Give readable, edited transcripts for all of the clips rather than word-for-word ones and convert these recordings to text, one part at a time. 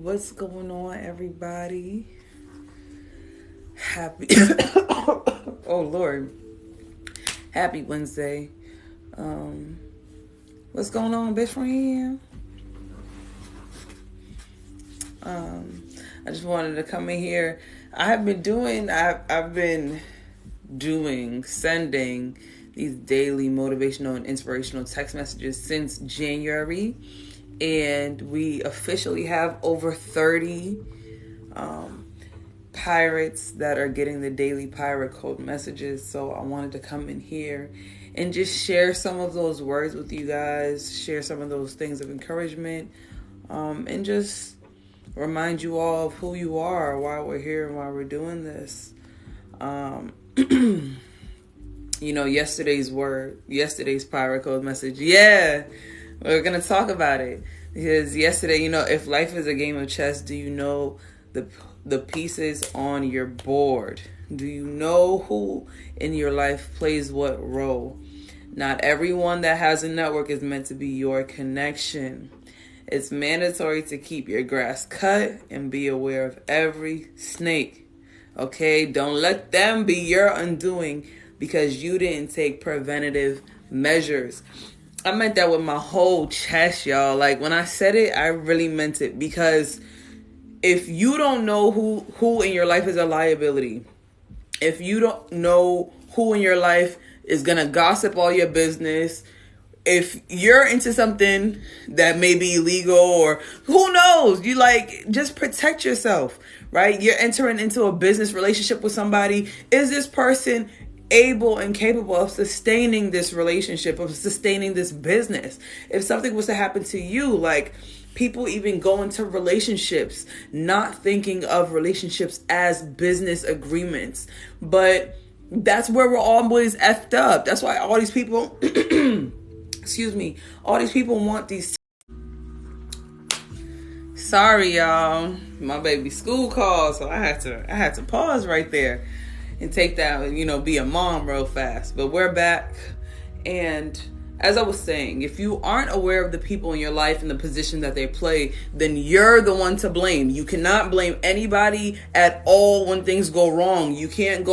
What's going on, everybody? Happy Oh Lord. Happy Wednesday. Um what's going on, best friend? I just wanted to come in here. I've been doing sending these daily motivational and inspirational text messages since January, and we officially have over 30 pirates that are getting the daily pirate code messages. So I wanted to come in here and just share some of those words with you guys, share some of those things of encouragement, and just remind you all of who you are, why we're here and why we're doing this. Yesterday's pirate code message. Yeah, we're going to talk about it. Because yesterday, if life is a game of chess, do you know the pieces on your board? Do you know who in your life plays what role? Not everyone that has a network is meant to be your connection. It's mandatory to keep your grass cut and be aware of every snake. Okay? Don't let them be your undoing because you didn't take preventative measures. I meant that with my whole chest, y'all. Like, when I said it, I really meant it. Because if you don't know who in your life is a liability, if you don't know who in your life is going to gossip all your business, if you're into something that may be illegal, or who knows, just protect yourself, right? You're entering into a business relationship with somebody. Is this person able and capable of sustaining this relationship, of sustaining this business? If something was to happen to you, like, people even go into relationships not thinking of relationships as business agreements, but that's where we're always effed up. That's why all these people all these people want these. Sorry, y'all, my baby school called, so I had to pause right there and take that, be a mom real fast. But we're back. And as I was saying, if you aren't aware of the people in your life and the position that they play, then you're the one to blame. You cannot blame anybody at all when things go wrong. You can't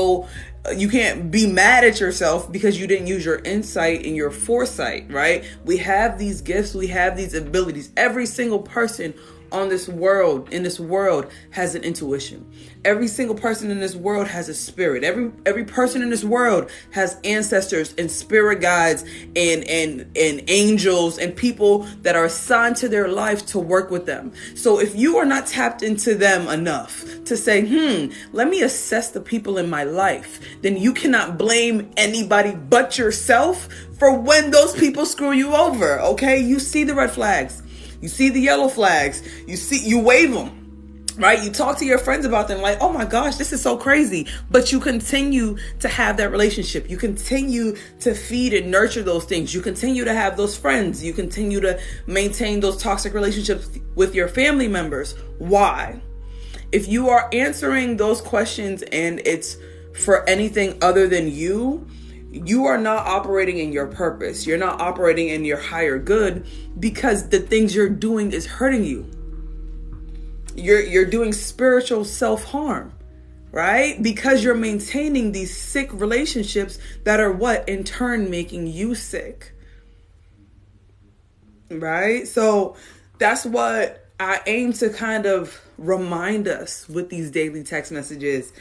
be mad at yourself because you didn't use your insight and your foresight, right? We have these gifts, we have these abilities. Every single person in this world has an intuition. Every single person in this world has a spirit. Every person in this world has ancestors and spirit guides and angels and people that are assigned to their life to work with them. So if you are not tapped into them enough to say, let me assess the people in my life, then you cannot blame anybody but yourself for when those people screw you over. Okay? You see the red flags. You see the yellow flags. You wave them, right? You talk to your friends about them like, oh my gosh, this is so crazy. But you continue to have that relationship. You continue to feed and nurture those things. You continue to have those friends. You continue to maintain those toxic relationships with your family members. Why? If you are answering those questions and it's for anything other than you are not operating in your purpose. You're not operating in your higher good because the things you're doing is hurting you. You're doing spiritual self-harm, right? Because you're maintaining these sick relationships that are what in turn making you sick. Right? So that's what I aim to kind of remind us with these daily text messages.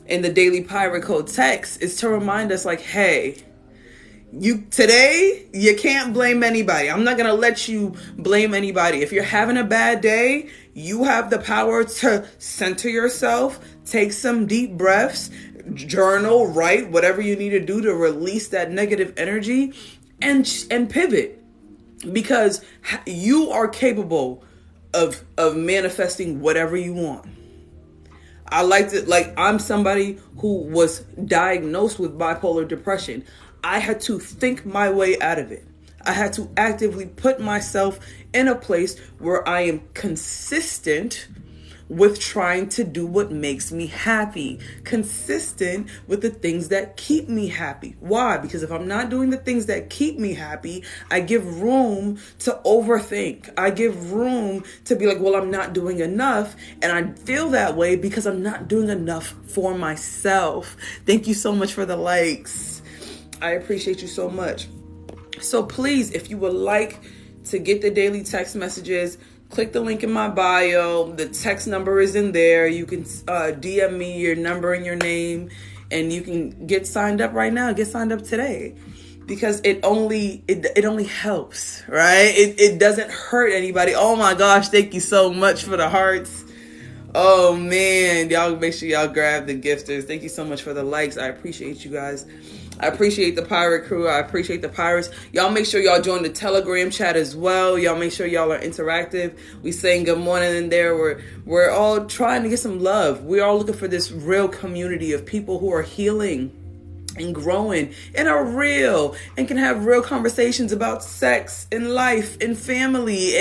In the daily pirate code text is to remind us like, hey, you can't blame anybody. I'm not going to let you blame anybody. If you're having a bad day, you have the power to center yourself, take some deep breaths, journal, write, whatever you need to do to release that negative energy and pivot, because you are capable of manifesting whatever you want. I'm somebody who was diagnosed with bipolar depression. I had to think my way out of it. I had to actively put myself in a place where I am consistent with trying to do what makes me happy, consistent with the things that keep me happy. Why? Because if I'm not doing the things that keep me happy, I give room to overthink. I give room to be like, well, I'm not doing enough. And I feel that way because I'm not doing enough for myself. Thank you so much for the likes. I appreciate you so much. So please, if you would like to get the daily text messages, click the link in my bio. The text number is in there. You can DM me your number and your name, and you can get signed up right now. Get signed up today, because it only helps, right? It doesn't hurt anybody. Oh my gosh, thank you so much for the hearts. Oh man, y'all make sure y'all grab the gifters. Thank you so much for the likes. I appreciate you guys. I appreciate the pirate crew. I appreciate the pirates. Y'all make sure y'all join the Telegram chat as well. Y'all make sure y'all are interactive. We saying good morning in there. We're all trying to get some love. We're all looking for this real community of people who are healing and growing and are real and can have real conversations about sex and life and family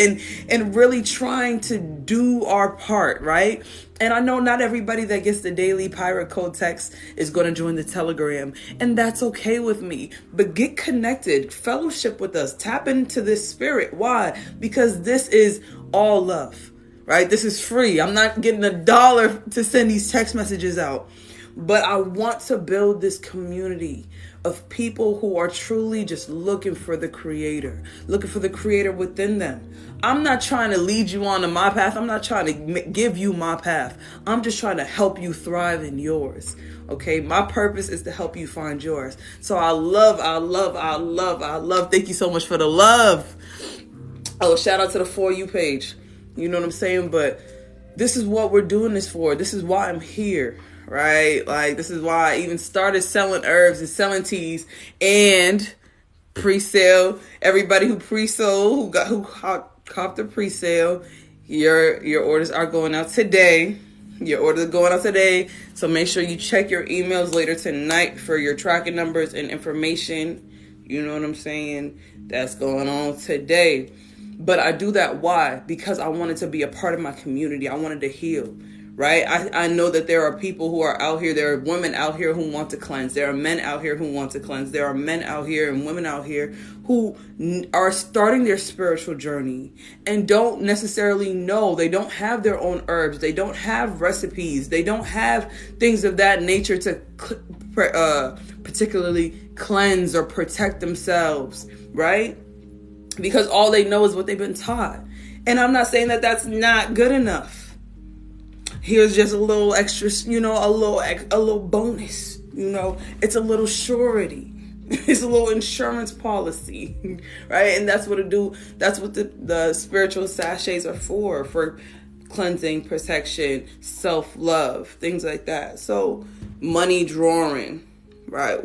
and really trying to do our part, right? And I know not everybody that gets the daily pirate code text is going to join the Telegram, and that's okay with me. But get connected, fellowship with us, tap into this spirit. Why? Because this is all love, right? This is free. I'm not getting $1 to send these text messages out. But I want to build this community of people who are truly just looking for the creator within them. I'm not trying to lead you onto my path. I'm not trying to give you my path. I'm just trying to help you thrive in yours. Okay, my purpose is to help you find yours. So I love. Thank you so much for the love. Oh, shout out to the For You page. You know what I'm saying? But this is what we're doing this for. This is why I'm here. Right? Like, this is why I even started selling herbs and selling teas and pre-sale. Everybody who pre-sold, who copped the pre-sale, your orders are going out today. Your orders are going out today. So make sure you check your emails later tonight for your tracking numbers and information. You know what I'm saying? That's going on today. But I do that. Why? Because I wanted to be a part of my community. I wanted to heal. Right? I know that there are people who are out here. There are women out here who want to cleanse. There are men out here who want to cleanse. There are men out here and women out here who are starting their spiritual journey and don't necessarily know. They don't have their own herbs. They don't have recipes. They don't have things of that nature to particularly cleanse or protect themselves. Right? Because all they know is what they've been taught. And I'm not saying that that's not good enough. Here's just a little extra, a little bonus, it's a little surety. It's a little insurance policy, right? And that's what it do. That's what the spiritual sachets are for cleansing, protection, self-love, things like that. So money drawing, right?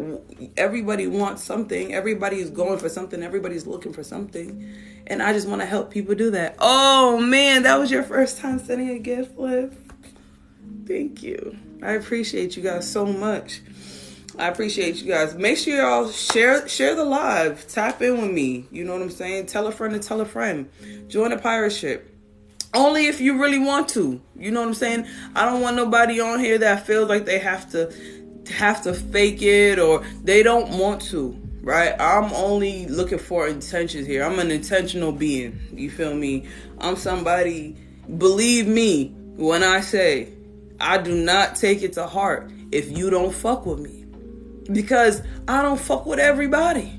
Everybody wants something. Everybody's going for something. Everybody's looking for something. And I just want to help people do that. Oh man, that was your first time sending a gift, Liv. Thank you. I appreciate you guys so much. I appreciate you guys. Make sure y'all share the live. Tap in with me. You know what I'm saying? Tell a friend to tell a friend. Join a pirate ship. Only if you really want to. You know what I'm saying? I don't want nobody on here that feels like they have to fake it or they don't want to. Right? I'm only looking for intentions here. I'm an intentional being. You feel me? I'm somebody, believe me when I say, I do not take it to heart if you don't fuck with me. Because I don't fuck with everybody.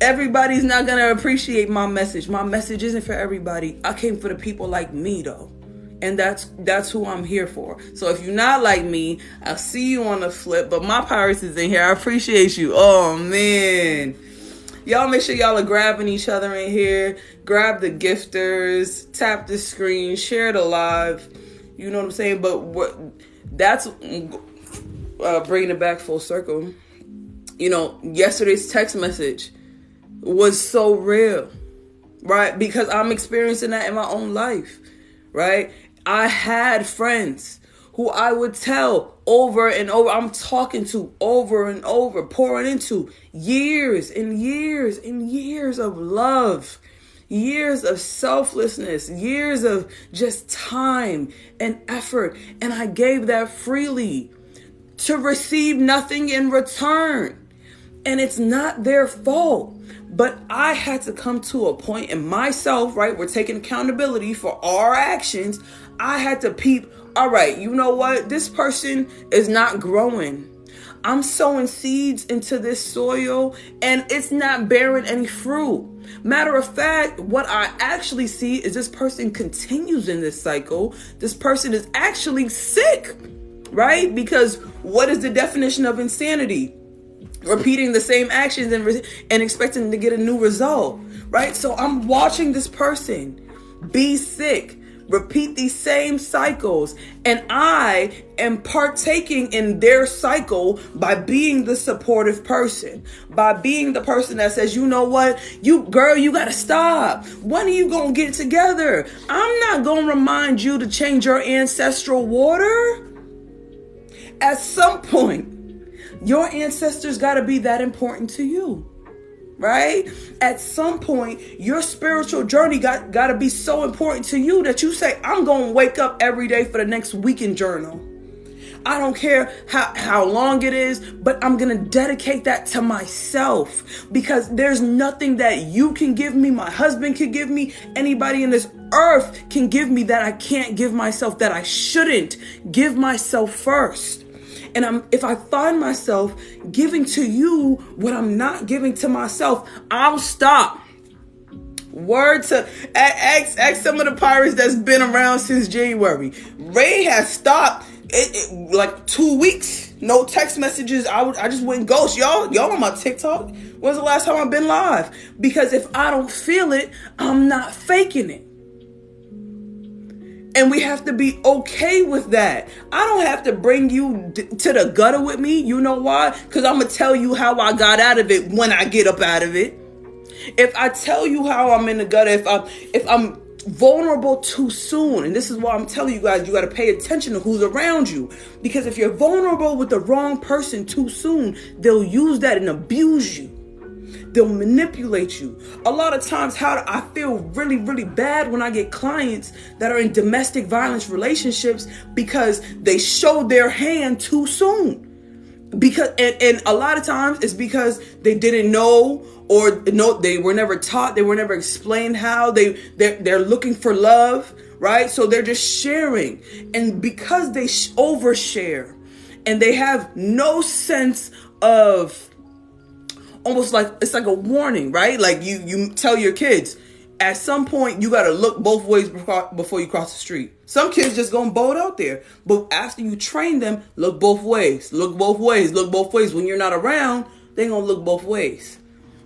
Everybody's not going to appreciate my message. My message isn't for everybody. I came for the people like me, though. And that's who I'm here for. So if you're not like me, I'll see you on the flip. But my pirates is in here. I appreciate you. Oh, man. Y'all make sure y'all are grabbing each other in here. Grab the gifters. Tap the screen. Share the live. You know what I'm saying? But that's bringing it back full circle. Yesterday's text message was so real, right? Because I'm experiencing that in my own life, right? I had friends who I would tell over and over, I'm talking to over and over, pouring into years and years and years of love. years of selflessness, years of just time and effort. And I gave that freely to receive nothing in return. And it's not their fault. But I had to come to a point in myself, right? We're taking accountability for our actions. I had to peep, all right, you know what? This person is not growing. I'm sowing seeds into this soil and it's not bearing any fruit. Matter of fact, what I actually see is this person continues in this cycle. This person is actually sick, right? Because what is the definition of insanity? Repeating the same actions and expecting to get a new result, right? So I'm watching this person be sick, repeat these same cycles, and I am partaking in their cycle by being the supportive person, by being the person that says, you know what, you gotta stop. When are you gonna get together? I'm not gonna remind you to change your ancestral water. At some point, your ancestors got to be that important to you, right? At some point, your spiritual journey got to be so important to you that you say, I'm going to wake up every day for the next weekend journal. I don't care how long it is, but I'm going to dedicate that to myself because there's nothing that you can give me, my husband can give me, anybody in this earth can give me that I can't give myself, that I shouldn't give myself first. And if I find myself giving to you what I'm not giving to myself, I'll stop. Word to ask some of the pirates that's been around since January. Ray has stopped like 2 weeks. No text messages. I just went ghost. Y'all on my TikTok. When's the last time I've been live? Because if I don't feel it, I'm not faking it. And we have to be okay with that. I don't have to bring you to the gutter with me. You know why? Because I'm going to tell you how I got out of it when I get up out of it. If I tell you how I'm in the gutter, if I'm vulnerable too soon, and this is why I'm telling you guys, you got to pay attention to who's around you. Because if you're vulnerable with the wrong person too soon, they'll use that and abuse you. They'll manipulate you. A lot of times, I feel really, really bad when I get clients that are in domestic violence relationships because they show their hand too soon. Because and a lot of times it's because they didn't know, or no, they were never taught, they were never explained how. They're looking for love, right? So they're just sharing, and because they overshare, and they have no sense of. Almost like it's like a warning, right? Like you tell your kids, at some point you got to look both ways before you cross the street. Some kids just gonna bolt out there, but after you train them, look both ways, look both ways, look both ways. When you're not around, they gonna look both ways.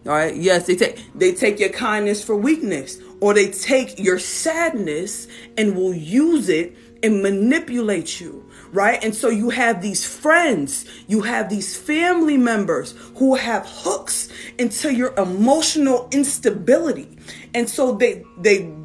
All right. Yes, they take your kindness for weakness, or they take your sadness and will use it and manipulate you. Right? And so you have these friends, you have these family members who have hooks into your emotional instability. And so they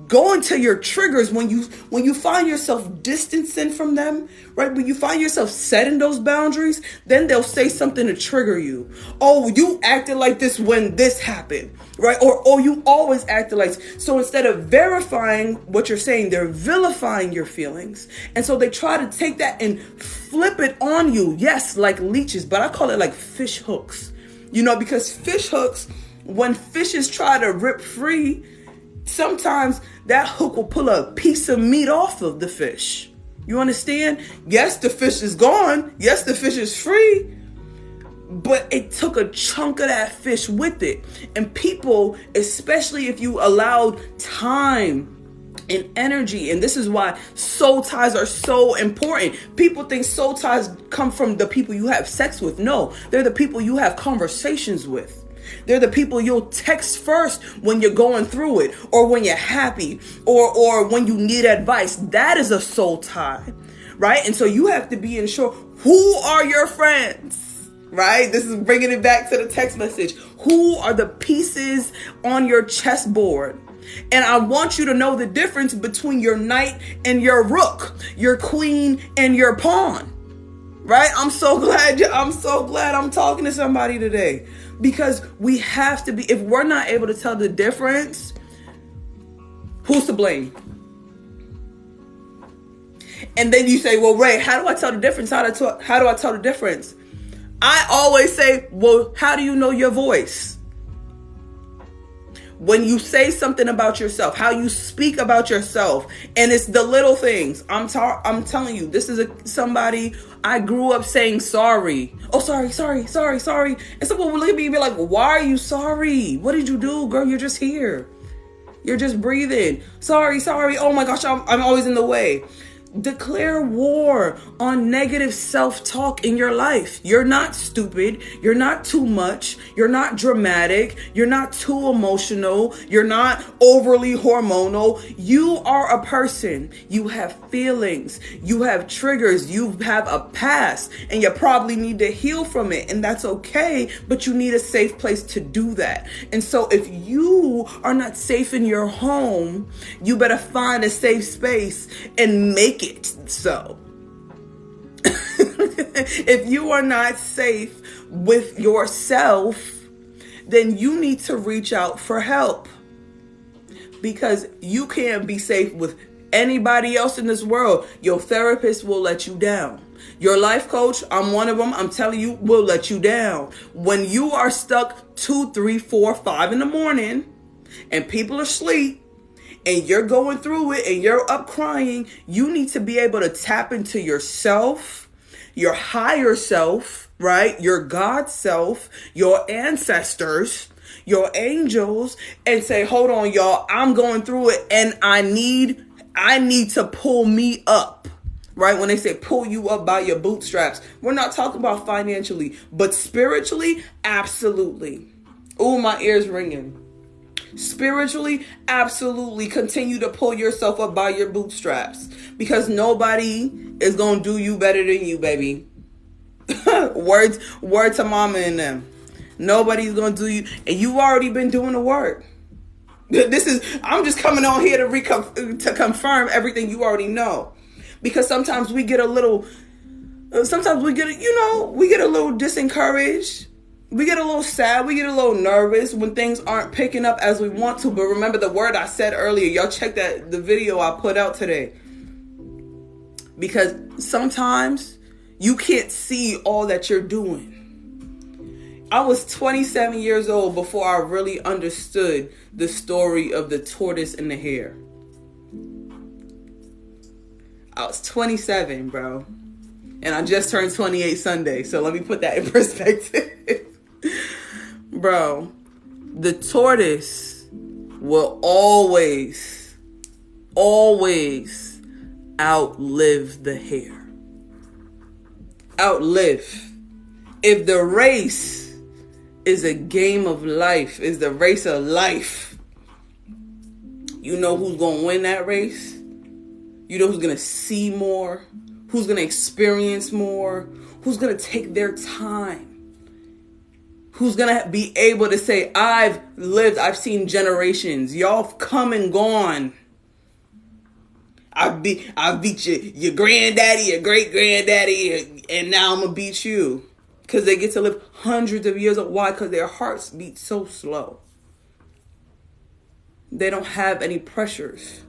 go into your triggers when you find yourself distancing from them, right? When you find yourself setting those boundaries, then they'll say something to trigger you. Oh, you acted like this when this happened, right? Or you always acted like this. So instead of verifying what you're saying, they're vilifying your feelings. And so they try to take that and flip it on you. Yes, like leeches, but I call it like fish hooks. You know, because fish hooks, when fishes try to rip free, sometimes that hook will pull a piece of meat off of the fish. You understand? Yes, the fish is gone. Yes, the fish is free. But it took a chunk of that fish with it. And people, especially if you allowed time and energy, and this is why soul ties are so important. People think soul ties come from the people you have sex with. No, they're the people you have conversations with. They're the people you'll text first when you're going through it, or when you're happy, or when you need advice. That is a soul tie, right? And so you have to be sure, who are your friends, right? This is bringing it back to the text message. Who are the pieces on your chessboard? And I want you to know the difference between your knight and your rook, your queen and your pawn, right? I'm so glad I'm talking to somebody today, because we have to be, if we're not able to tell the difference, Who's to blame? And then you say, well, Ray, how do I tell the difference? How do I tell the difference? I always say, well, how do you know your voice? When you say something about yourself, how you speak about yourself, and it's the little things. I'm telling you, this is somebody I grew up saying sorry. Oh, sorry. And someone will look at me and be like, why are you sorry? What did you do, girl? You're just here. You're just breathing. Sorry. Oh my gosh, I'm always in the way. Declare war on negative self-talk in your life. You're not stupid. You're not too much. You're not dramatic. You're not too emotional. You're not overly hormonal. You are a person. You have feelings. You have triggers. You have a past, and you probably need to heal from it, and that's okay, but you need a safe place to do that. And so if you are not safe in your home, you better find a safe space and make it so. If you are not safe with yourself, then you need to reach out for help, because you can't be safe with anybody else in this world. Your therapist will let you down. Your life coach, I'm one of them, I'm telling you, will let you down. When you are stuck 2, 3, 4, 5 in the morning and people are asleep, and you're going through it and you're up crying, you need to be able to tap into yourself, your higher self, right? Your God self, your ancestors, your angels, and say, hold on, y'all, I'm going through it and I need to pull me up, right? When they say pull you up by your bootstraps, we're not talking about financially, but spiritually, absolutely. Ooh, my ears ringing. Spiritually, absolutely continue to pull yourself up by your bootstraps, because nobody is going to do you better than you, baby. Word to mama and them. Nobody's going to do you, and you've already been doing the work. I'm just coming on here to confirm everything you already know, because sometimes we get a little disencouraged. We get a little sad. We get a little nervous when things aren't picking up as we want to. But remember the word I said earlier. Y'all check the video I put out today. Because sometimes you can't see all that you're doing. I was 27 years old before I really understood the story of the tortoise and the hare. I was 27, bro. And I just turned 28 Sunday. So let me put that in perspective. Bro, the tortoise will always outlive the hare. Outlive. If the race is a game of life, is the race of life, you know who's going to win that race? You know who's going to see more? Who's going to experience more? Who's going to take their time? Who's going to be able to say, I've seen generations. Y'all have come and gone. I beat your granddaddy, your great granddaddy, and now I'm going to beat you. Because they get to live hundreds of years. Why? Because their hearts beat so slow. They don't have any pressures.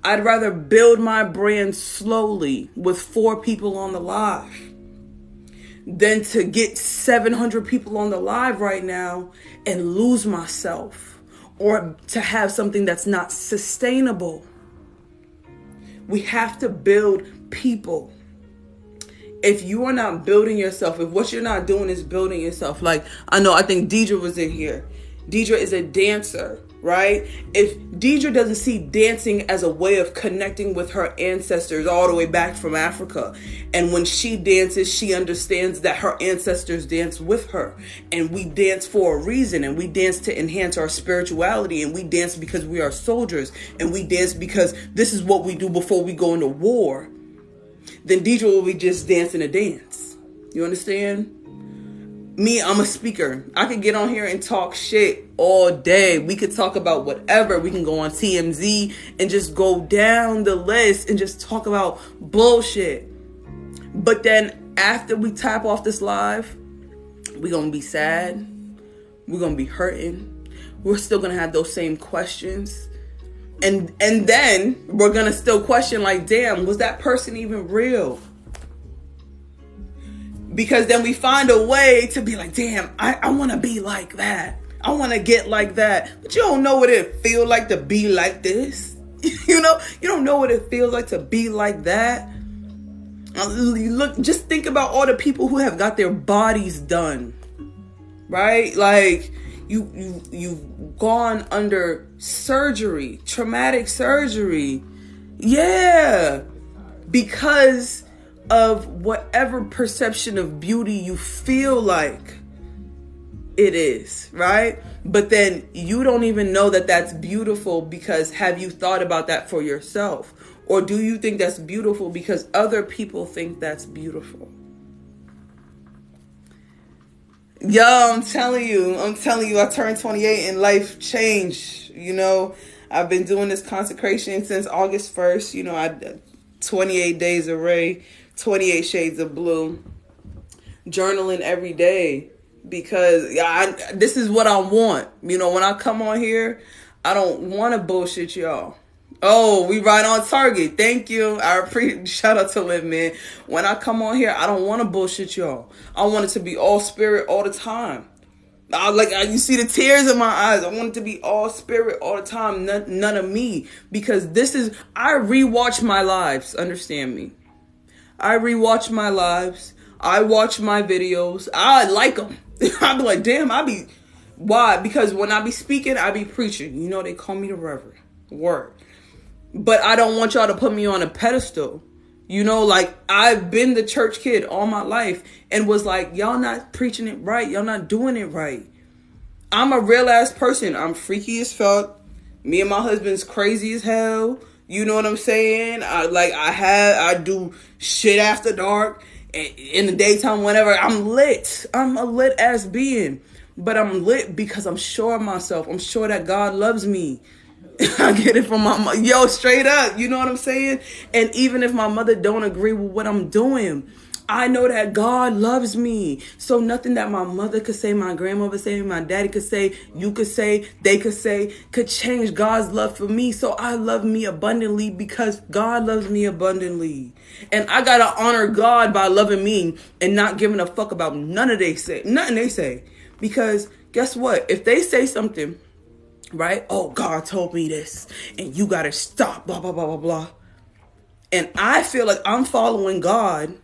I'd rather build my brand slowly with 4 people on the live than to get 700 people on the live right now and lose myself, or to have something that's not sustainable. We have to build people. If you are not building yourself, if what you're not doing is building yourself, like I think Deidre was in here. Deidre is a dancer, right? If Deidre doesn't see dancing as a way of connecting with her ancestors all the way back from Africa, and when she dances, she understands that her ancestors dance with her, and we dance for a reason, and we dance to enhance our spirituality, and we dance because we are soldiers, and we dance because this is what we do before we go into war, then Deidre will be just dancing a dance. You understand? Me, I'm a speaker. I could get on here and talk shit all day. We could talk about whatever. We can go on TMZ and just go down the list and just talk about bullshit. But then after we tap off this live, we're going to be sad. We're going to be hurting. We're still going to have those same questions. And then we're gonna still question, like, damn, was that person even real? Because then we find a way to be like, damn, I want to be like that. I want to get like that. But you don't know what it feels like to be like this. You don't know what it feels like to be like that. Look, just think about all the people who have got their bodies done, right? Like, you've gone under surgery, traumatic surgery. Yeah. Because of whatever perception of beauty you feel like it is, right? But then you don't even know that that's beautiful, because have you thought about that for yourself? Or do you think that's beautiful because other people think that's beautiful? Yo, I'm telling you, I turned 28 and life changed. I've been doing this consecration since August 1st. I 28 days of Ray, 28 shades of blue, journaling every day, because this is what I want. When I come on here, I don't want to bullshit y'all. Oh, we right on target. Thank you. Shout out to Liv, man. When I come on here, I don't want to bullshit y'all. I want it to be all spirit all the time. You see the tears in my eyes. I want it to be all spirit all the time. None of me. Because I rewatch my lives. Understand me. I rewatch my lives. I watch my videos. I like them. I be like, damn, why? Because when I be speaking, I be preaching. They call me the Reverend. Word. But I don't want y'all to put me on a pedestal. I've been the church kid all my life and was like, y'all not preaching it right. Y'all not doing it right. I'm a real ass person. I'm freaky as fuck. Me and my husband's crazy as hell. You know what I'm saying? I do shit after dark. In the daytime, whenever. I'm lit. I'm a lit ass being. But I'm lit because I'm sure of myself. I'm sure that God loves me. I get it from my mother. Yo, straight up. You know what I'm saying? And even if my mother don't agree with what I'm doing, I know that God loves me. So nothing that my mother could say, my grandmother could say, my daddy could say, you could say, they could say, could change God's love for me. So I love me abundantly because God loves me abundantly. And I got to honor God by loving me and not giving a fuck about nothing they say. Because guess what? If they say something, right? Oh, God told me this and you got to stop, blah, blah, blah, blah, blah. And I feel like I'm following God.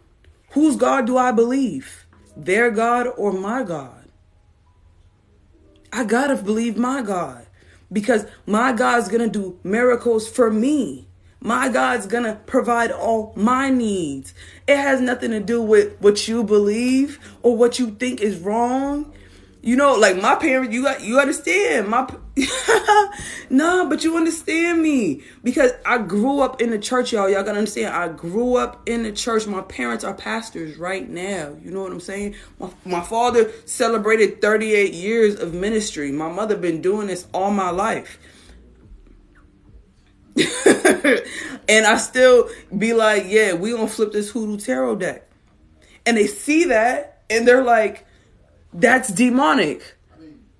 Whose God do I believe? Their God or my God? I got to believe my God, because my God's going to do miracles for me. My God's going to provide all my needs. It has nothing to do with what you believe or what you think is wrong. Like my parents, you understand. Nah, but you understand me. Because I grew up in the church, y'all. Y'all gotta understand. I grew up in the church. My parents are pastors right now. You know what I'm saying? My father celebrated 38 years of ministry. My mother been doing this all my life. And I still be like, yeah, we gonna flip this hoodoo tarot deck. And they see that and they're like, that's demonic.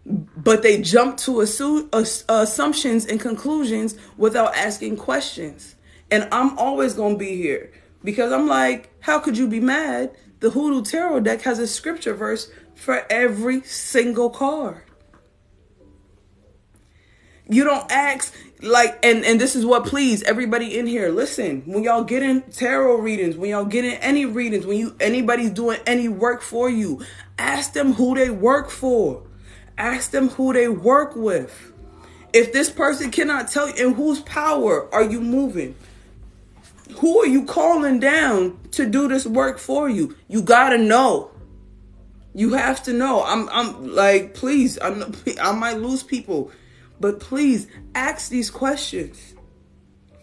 But they jump to assumptions and conclusions without asking questions. And I'm always going to be here because I'm like, how could you be mad? The Hoodoo Tarot deck has a scripture verse for every single card. You don't ask, and this is what, please, everybody in here, listen, when y'all get in tarot readings, when y'all get in any readings, anybody's doing any work for you, ask them who they work for. Ask them who they work with. If this person cannot tell you, in whose power are you moving? Who are you calling down to do this work for you? You gotta know. You have to know. I'm like, please, I might lose people. But please ask these questions.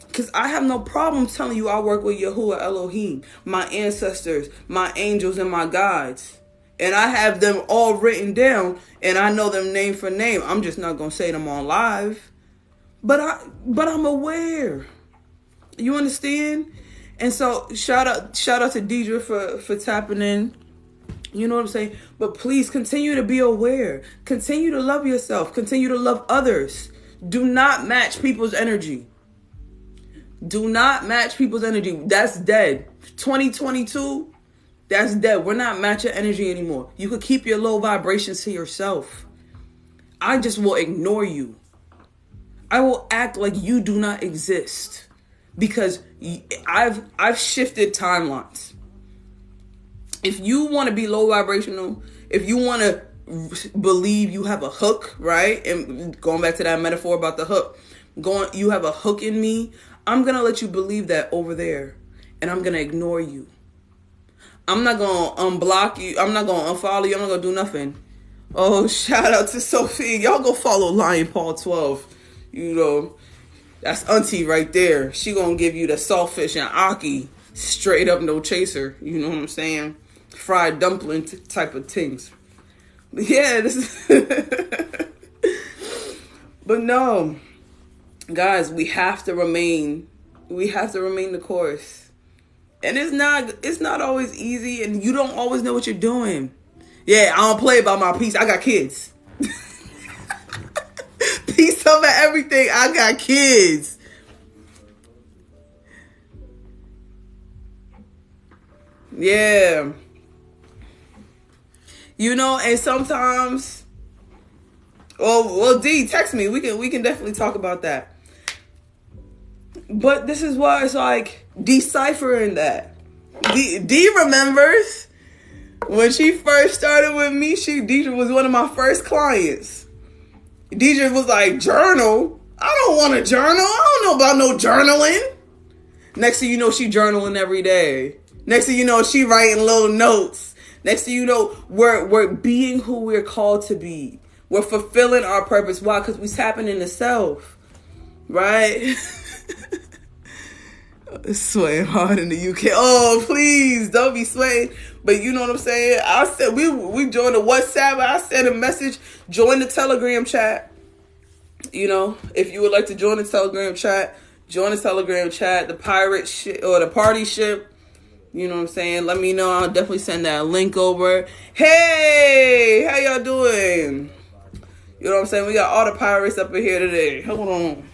Because I have no problem telling you I work with Yahuwah Elohim, my ancestors, my angels, and my guides. And I have them all written down, and I know them name for name. I'm just not going to say them on live. But I'm aware. You understand? And so shout out to Deidre for tapping in. You know what I'm saying? But please continue to be aware. Continue to love yourself. Continue to love others. Do not match people's energy. Do not match people's energy. That's dead. 2022, that's dead. We're not matching energy anymore. You could keep your low vibrations to yourself. I just will ignore you. I will act like you do not exist because I've shifted timelines. If you want to be low vibrational, if you want to believe you have a hook, right? And going back to that metaphor about the hook, you have a hook in me. I'm going to let you believe that over there. And I'm going to ignore you. I'm not going to unblock you. I'm not going to unfollow you. I'm not going to do nothing. Oh, shout out to Sophie. Y'all go follow Lion Paul 12. You know, that's auntie right there. She going to give you the saltfish and aki. Straight up, no chaser. You know what I'm saying? Fried dumpling type of things. Yeah, this is... But no, guys, we have to remain the course. And it's not always easy, and you don't always know what you're doing. Yeah, I don't play about my peace. I got kids. Peace over everything. I got kids. Yeah. You know, and sometimes, well, D, text me. We can definitely talk about that. But this is why it's like deciphering that. D remembers when she first started with me. Deidre was one of my first clients. Deidre was like, journal? I don't want to journal. I don't know about no journaling. Next thing you know, she journaling every day. Next thing you know, she writing little notes. Next thing you know, we're being who we're called to be. We're fulfilling our purpose. Why? Because we tapping into self. Right? It's sweating hard in the UK. Oh, please, don't be sweating. But you know what I'm saying? I said, we joined the WhatsApp. I sent a message, join the Telegram chat. You know, if you would like to join the Telegram chat, join the Telegram chat, the pirate ship or the party ship. You know what I'm saying? Let me know. I'll definitely send that link over. Hey, how y'all doing? You know what I'm saying? We got all the pirates up in here today. Hold on.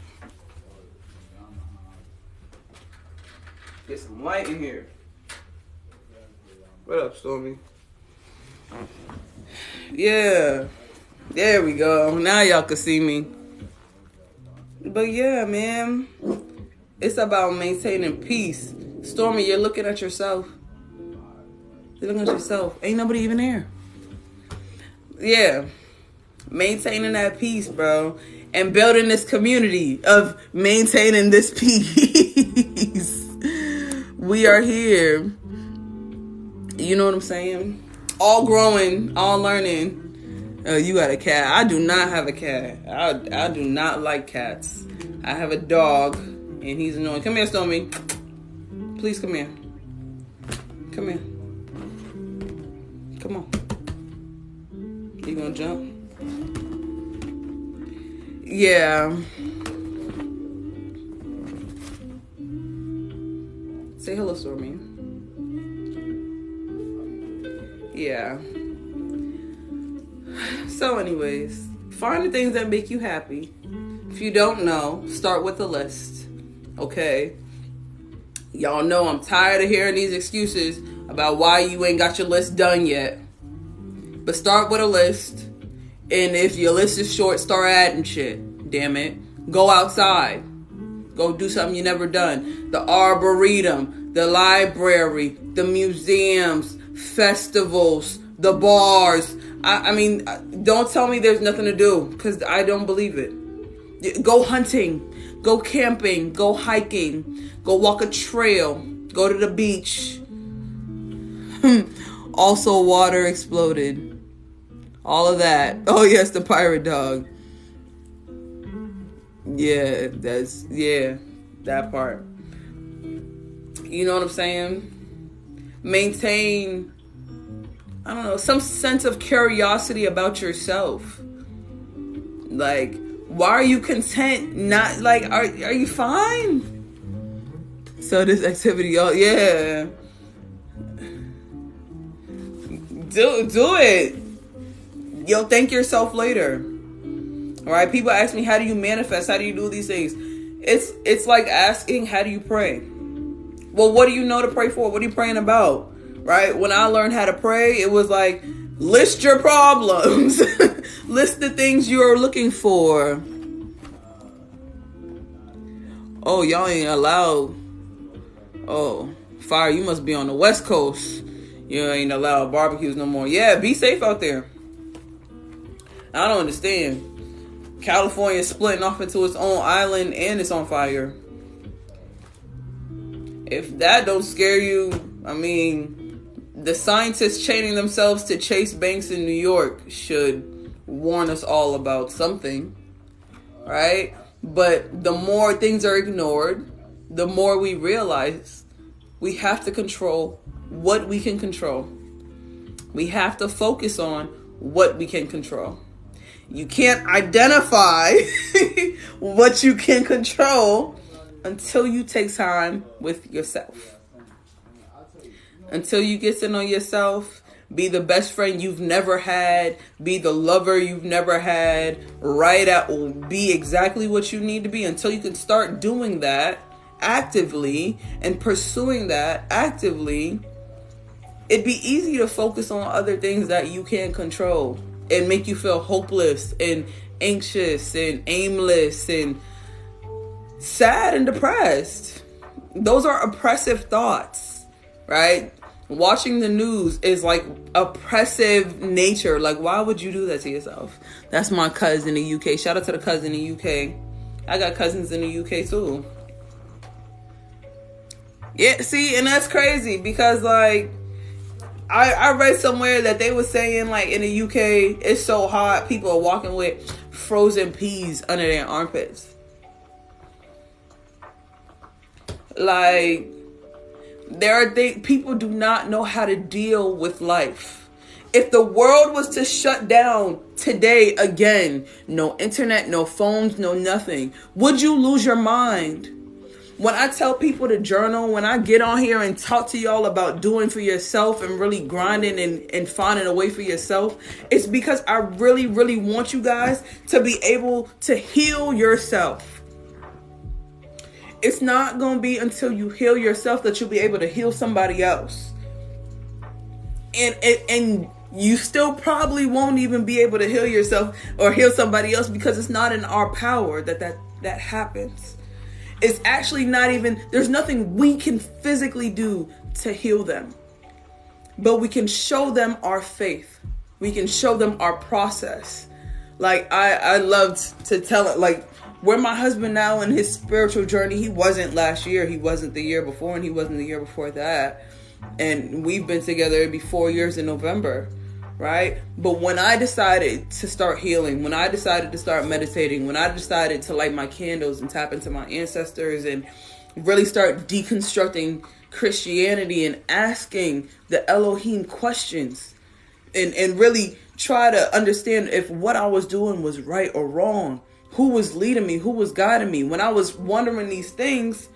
Get some light in here. What up, Stormy? Yeah. There we go. Now y'all can see me. But yeah, man. It's about maintaining peace. Stormy, you're looking at yourself. You're looking at yourself. Ain't nobody even there. Yeah. Maintaining that peace, bro. And building this community of maintaining this peace. We are here. You know what I'm saying? All growing, all learning. You got a cat. I do not have a cat. I do not like cats. I have a dog, and he's annoying. Come here, Stormy. Please come here. Come here. Come on. You gonna jump? Yeah. Say hello, Stormy. Yeah. So anyways, find the things that make you happy. If you don't know, start with a list. Okay? Y'all know I'm tired of hearing these excuses about why you ain't got your list done yet. But start with a list. And if your list is short, start adding shit. Damn it. Go outside. Go do something you never done. The arboretum, the library, the museums, festivals, the bars. I mean, don't tell me there's nothing to do, because I don't believe it. Go hunting. Go camping, go hiking, go walk a trail, go to the beach. Also, water exploded. All of that. Oh, yes, the pirate dog. Yeah, that part. You know what I'm saying? Maintain, I don't know, some sense of curiosity about yourself. Like, why are you content? Not like, are you fine? So this activity, oh yeah, do it. You'll thank yourself later. All right. People ask me, how do you manifest? How do you do these things? It's like asking, how do you pray? Well, what do you know to pray for? What are you praying about? Right? When I learned how to pray, it was like, list your problems. List the things you're looking for. Oh, y'all ain't allowed. Oh, fire, you must be on the West Coast. You ain't allowed barbecues no more. Yeah, be safe out there. I don't understand. California is splitting off into its own island and it's on fire. If that don't scare you, I mean, the scientists chaining themselves to Chase Banks in New York should warn us all about something, right? But the more things are ignored, the more we realize we have to control what we can control. We have to focus on what we can control. You can't identify what you can control until you take time with yourself. Until you get to know yourself, be the best friend you've never had, be the lover you've never had, be exactly what you need to be. Until you can start doing that actively and pursuing that actively, it'd be easy to focus on other things that you can't control and make you feel hopeless and anxious and aimless and sad and depressed. Those are oppressive thoughts, right? Watching the news is like oppressive nature. Like, why would you do that to yourself? That's my cousin in the UK. Shout out to the cousin in the UK. I got cousins in the UK too. Yeah, see, and that's crazy because like I read somewhere that they were saying like in the UK it's so hot people are walking with frozen peas under their armpits. Like, there are things, people do not know how to deal with life. If the world was to shut down today again, no internet, no phones, no nothing, would you lose your mind? When I tell people to journal, when I get on here and talk to y'all about doing for yourself and really grinding and finding a way for yourself, it's because I really, really want you guys to be able to heal yourself. It's not going to be until you heal yourself that you'll be able to heal somebody else. And you still probably won't even be able to heal yourself or heal somebody else because it's not in our power that happens. It's actually not even, there's nothing we can physically do to heal them. But we can show them our faith. We can show them our process. Like, I loved to tell it, like, where my husband now in his spiritual journey, he wasn't last year, he wasn't the year before, and he wasn't the year before that. And we've been together, it'll be 4 years in November, right? But when I decided to start healing, when I decided to start meditating, when I decided to light my candles and tap into my ancestors and really start deconstructing Christianity and asking the Elohim questions and really try to understand if what I was doing was right or wrong, who was leading me, who was guiding me. When I was wondering these things,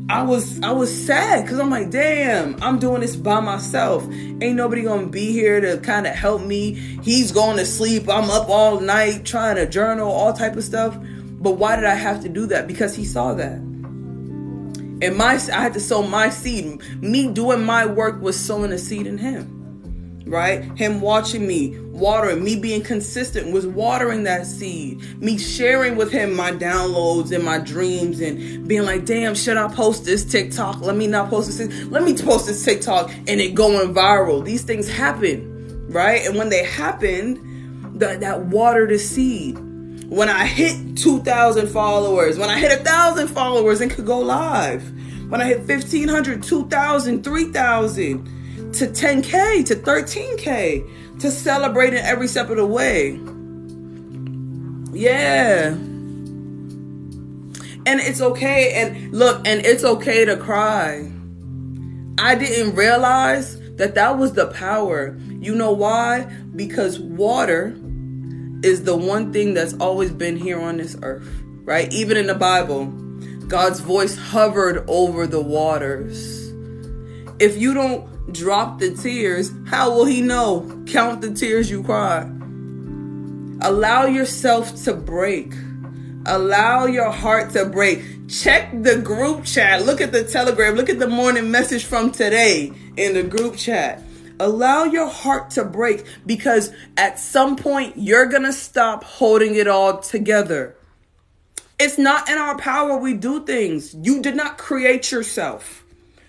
I was sad because I'm like, damn, I'm doing this by myself. Ain't nobody gonna be here to kind of help me. He's going to sleep. I'm up all night trying to journal, all type of stuff. But why did I have to do that? Because he saw that. And I had to sow my seed. Me doing my work was sowing a seed in him. Right? Him watching me, watering, me being consistent was watering that seed. Me sharing with him my downloads and my dreams and being like, damn, should I post this TikTok? Let me not post this. Let me post this TikTok and it going viral. These things happen, right? And when they happened, that watered the seed. When I hit 2,000 followers, when I hit 1,000 followers and could go live, when I hit 1,500, 2,000, 3,000, to 10K, to 13K, to celebrate in every step of the way. Yeah. And it's okay. And look, and it's okay to cry. I didn't realize that was the power. You know why? Because water is the one thing that's always been here on this earth, right? Even in the Bible, God's voice hovered over the waters. If you don't drop the tears, how will he know? Count the tears you cry. Allow yourself to break. Allow your heart to break. Check the group chat. Look at the Telegram. Look at the morning message from today in the group chat. Allow your heart to break, because at some point you're going to stop holding it all together. It's not in our power we do things. You did not create yourself.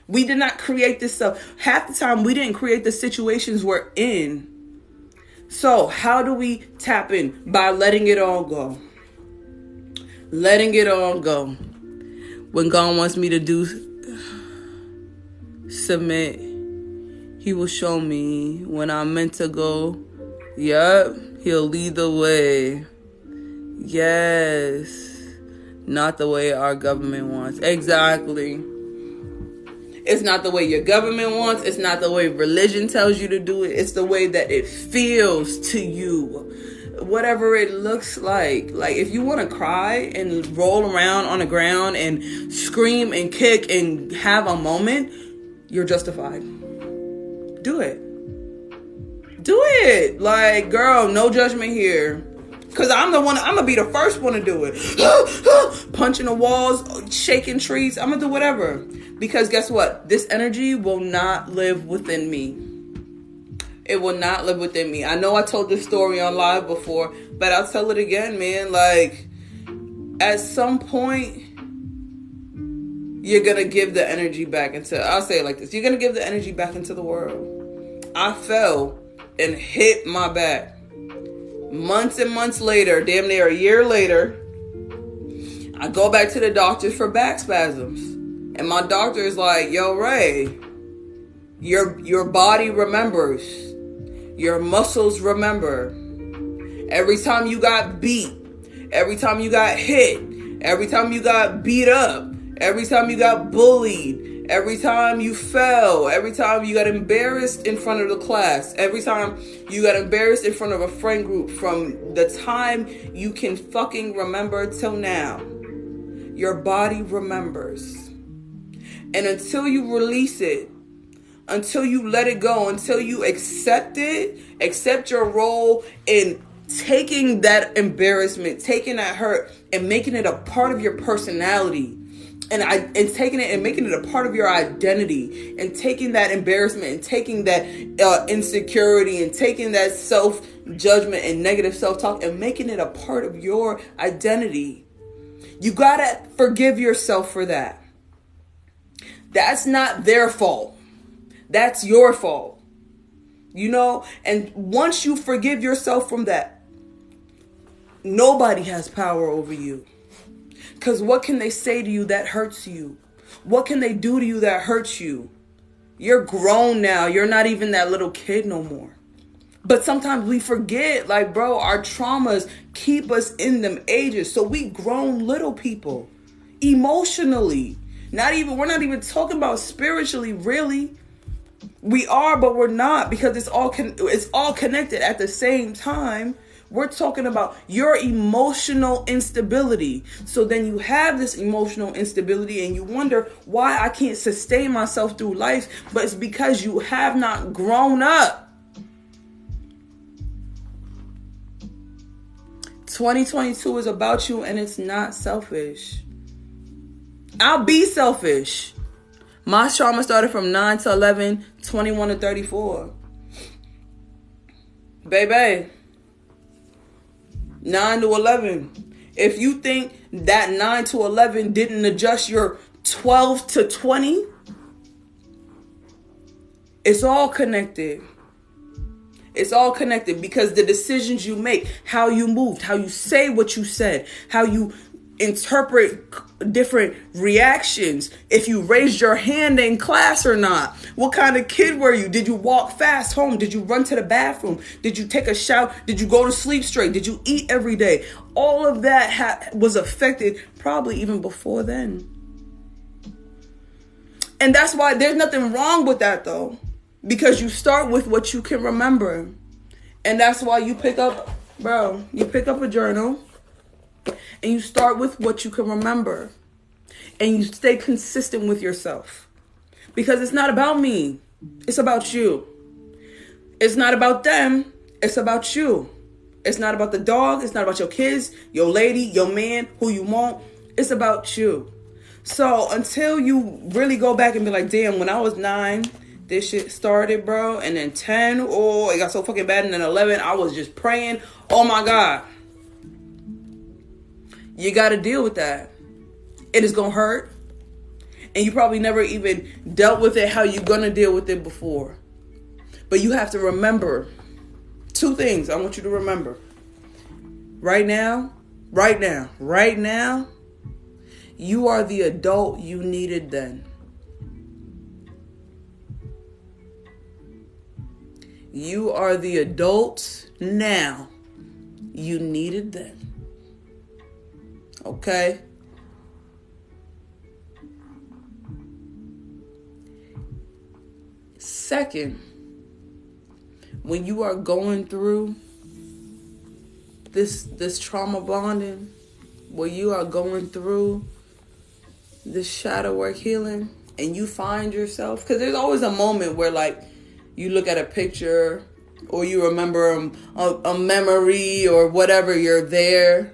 We did not create this stuff. Half the time we didn't create the situations we're in. So how do we tap in? By letting it all go. Letting it all go. When God wants me to do submit, He will show me. When I'm meant to go, yup, He'll lead the way. Yes. Not the way our government wants. Exactly. It's not the way your government wants. It's not the way religion tells you to do it. It's the way that it feels to you. Whatever it looks like. Like, if you want to cry and roll around on the ground and scream and kick and have a moment, you're justified. Do it. Do it. Like, girl, no judgment here. Because I'm going to be the first one to do it. Punching the walls, shaking trees. I'm going to do whatever. Because guess what? This energy will not live within me. It will not live within me. I know I told this story on live before, but I'll tell it again, man. Like, at some point, you're going to give the energy back into, I'll say it like this. You're going to give the energy back into the world. I fell and hit my back. Months and months later, damn near a year later, I go back to the doctor for back spasms. And my doctor is like, yo, Ray, your body remembers. Your muscles remember. Every time you got beat, every time you got hit, every time you got beat up, every time you got bullied, every time you fell, every time you got embarrassed in front of the class, every time you got embarrassed in front of a friend group, from the time you can fucking remember till now, your body remembers. And until you release it, until you let it go, until you accept it, accept your role in taking that embarrassment, taking that hurt, and making it a part of your personality, and taking it and making it a part of your identity, and taking that embarrassment and taking that insecurity and taking that self-judgment and negative self-talk and making it a part of your identity. You gotta forgive yourself for that. That's not their fault. That's your fault. You know? And once you forgive yourself from that, nobody has power over you. Because what can they say to you that hurts you? What can they do to you that hurts you? You're grown now. You're not even that little kid no more. But sometimes we forget, like, bro, our traumas keep us in them ages. So we grown little people emotionally. We're not even talking about spiritually, really. We are, but we're not, because it's all connected at the same time. We're talking about your emotional instability. So then you have this emotional instability and you wonder why I can't sustain myself through life, but it's because you have not grown up. 2022 is about you, and it's not selfish. I'll be selfish. My trauma started from 9 to 11, 21 to 34. Baby, 9 to 11. If you think that 9 to 11 didn't adjust your 12 to 20, it's all connected. It's all connected, because the decisions you make, how you moved, how you say what you said, how you interpret different reactions, if you raised your hand in class or not, what kind of kid were you? Did you walk fast home? Did you run to the bathroom? Did you take a shower? Did you go to sleep straight? Did you eat every day? All of that was affected probably even before then. And that's why there's nothing wrong with that, though, because you start with what you can remember. And that's why you pick up a journal, and you start with what you can remember. And you stay consistent with yourself. Because it's not about me. It's about you. It's not about them. It's about you. It's not about the dog. It's not about your kids, your lady, your man, who you want. It's about you. So until you really go back and be like, damn, when I was 9, this shit started, bro. And then 10, oh, it got so fucking bad. And then 11, I was just praying. Oh my God. You got to deal with that. It is going to hurt. And you probably never even dealt with it how you're going to deal with it before. But you have to remember 2 things I want you to remember. Right now, you are the adult you needed then. You are the adult now you needed then. Okay? Second, when you are going through this trauma bonding, where you are going through this shadow work healing, and you find yourself, because there's always a moment where like you look at a picture or you remember a memory or whatever, you're there.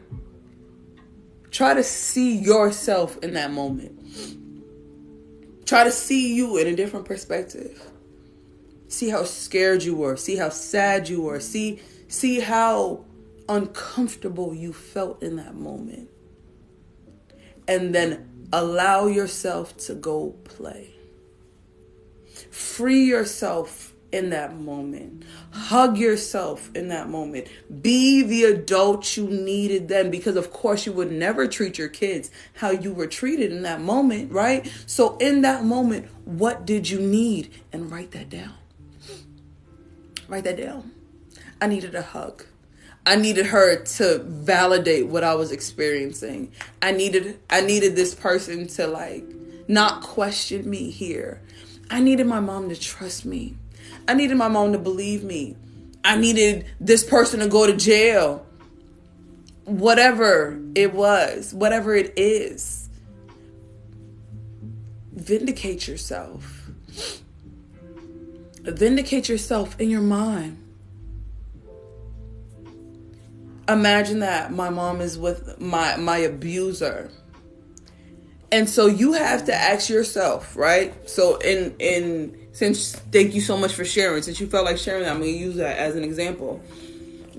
Try to see yourself in that moment. Try to see you in a different perspective. See how scared you were. See how sad you were. See how uncomfortable you felt in that moment. And then allow yourself to go play. Free yourself in that moment. Hug yourself in that moment. Be the adult you needed then, because of course you would never treat your kids how you were treated in that moment, right? So in that moment, what did you need? And write that down. Write that down. I needed a hug. I needed her to validate what I was experiencing. I needed this person to like not question me here. I needed my mom to trust me. I needed my mom to believe me. I needed this person to go to jail. Whatever it was, whatever it is. Vindicate yourself. Vindicate yourself in your mind. Imagine that my mom is with my abuser. And so you have to ask yourself, right? So since thank you so much for sharing. Since you felt like sharing that, I'm going to use that as an example.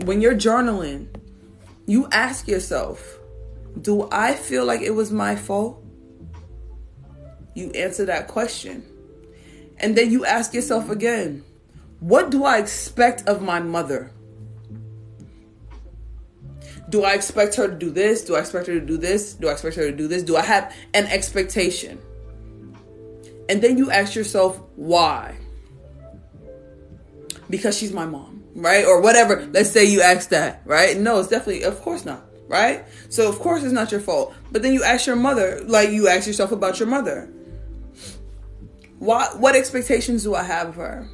When you're journaling, you ask yourself, do I feel like it was my fault? You answer that question. And then you ask yourself again, what do I expect of my mother? Do I expect her to do this? Do I expect her to do this? Do I expect her to do this? Do I have an expectation? And then you ask yourself, why? Because she's my mom, right? Or whatever. Let's say you ask that, right? No, it's definitely, of course not, right? So of course it's not your fault. But then you ask your mother, like you ask yourself about your mother. What expectations do I have of her?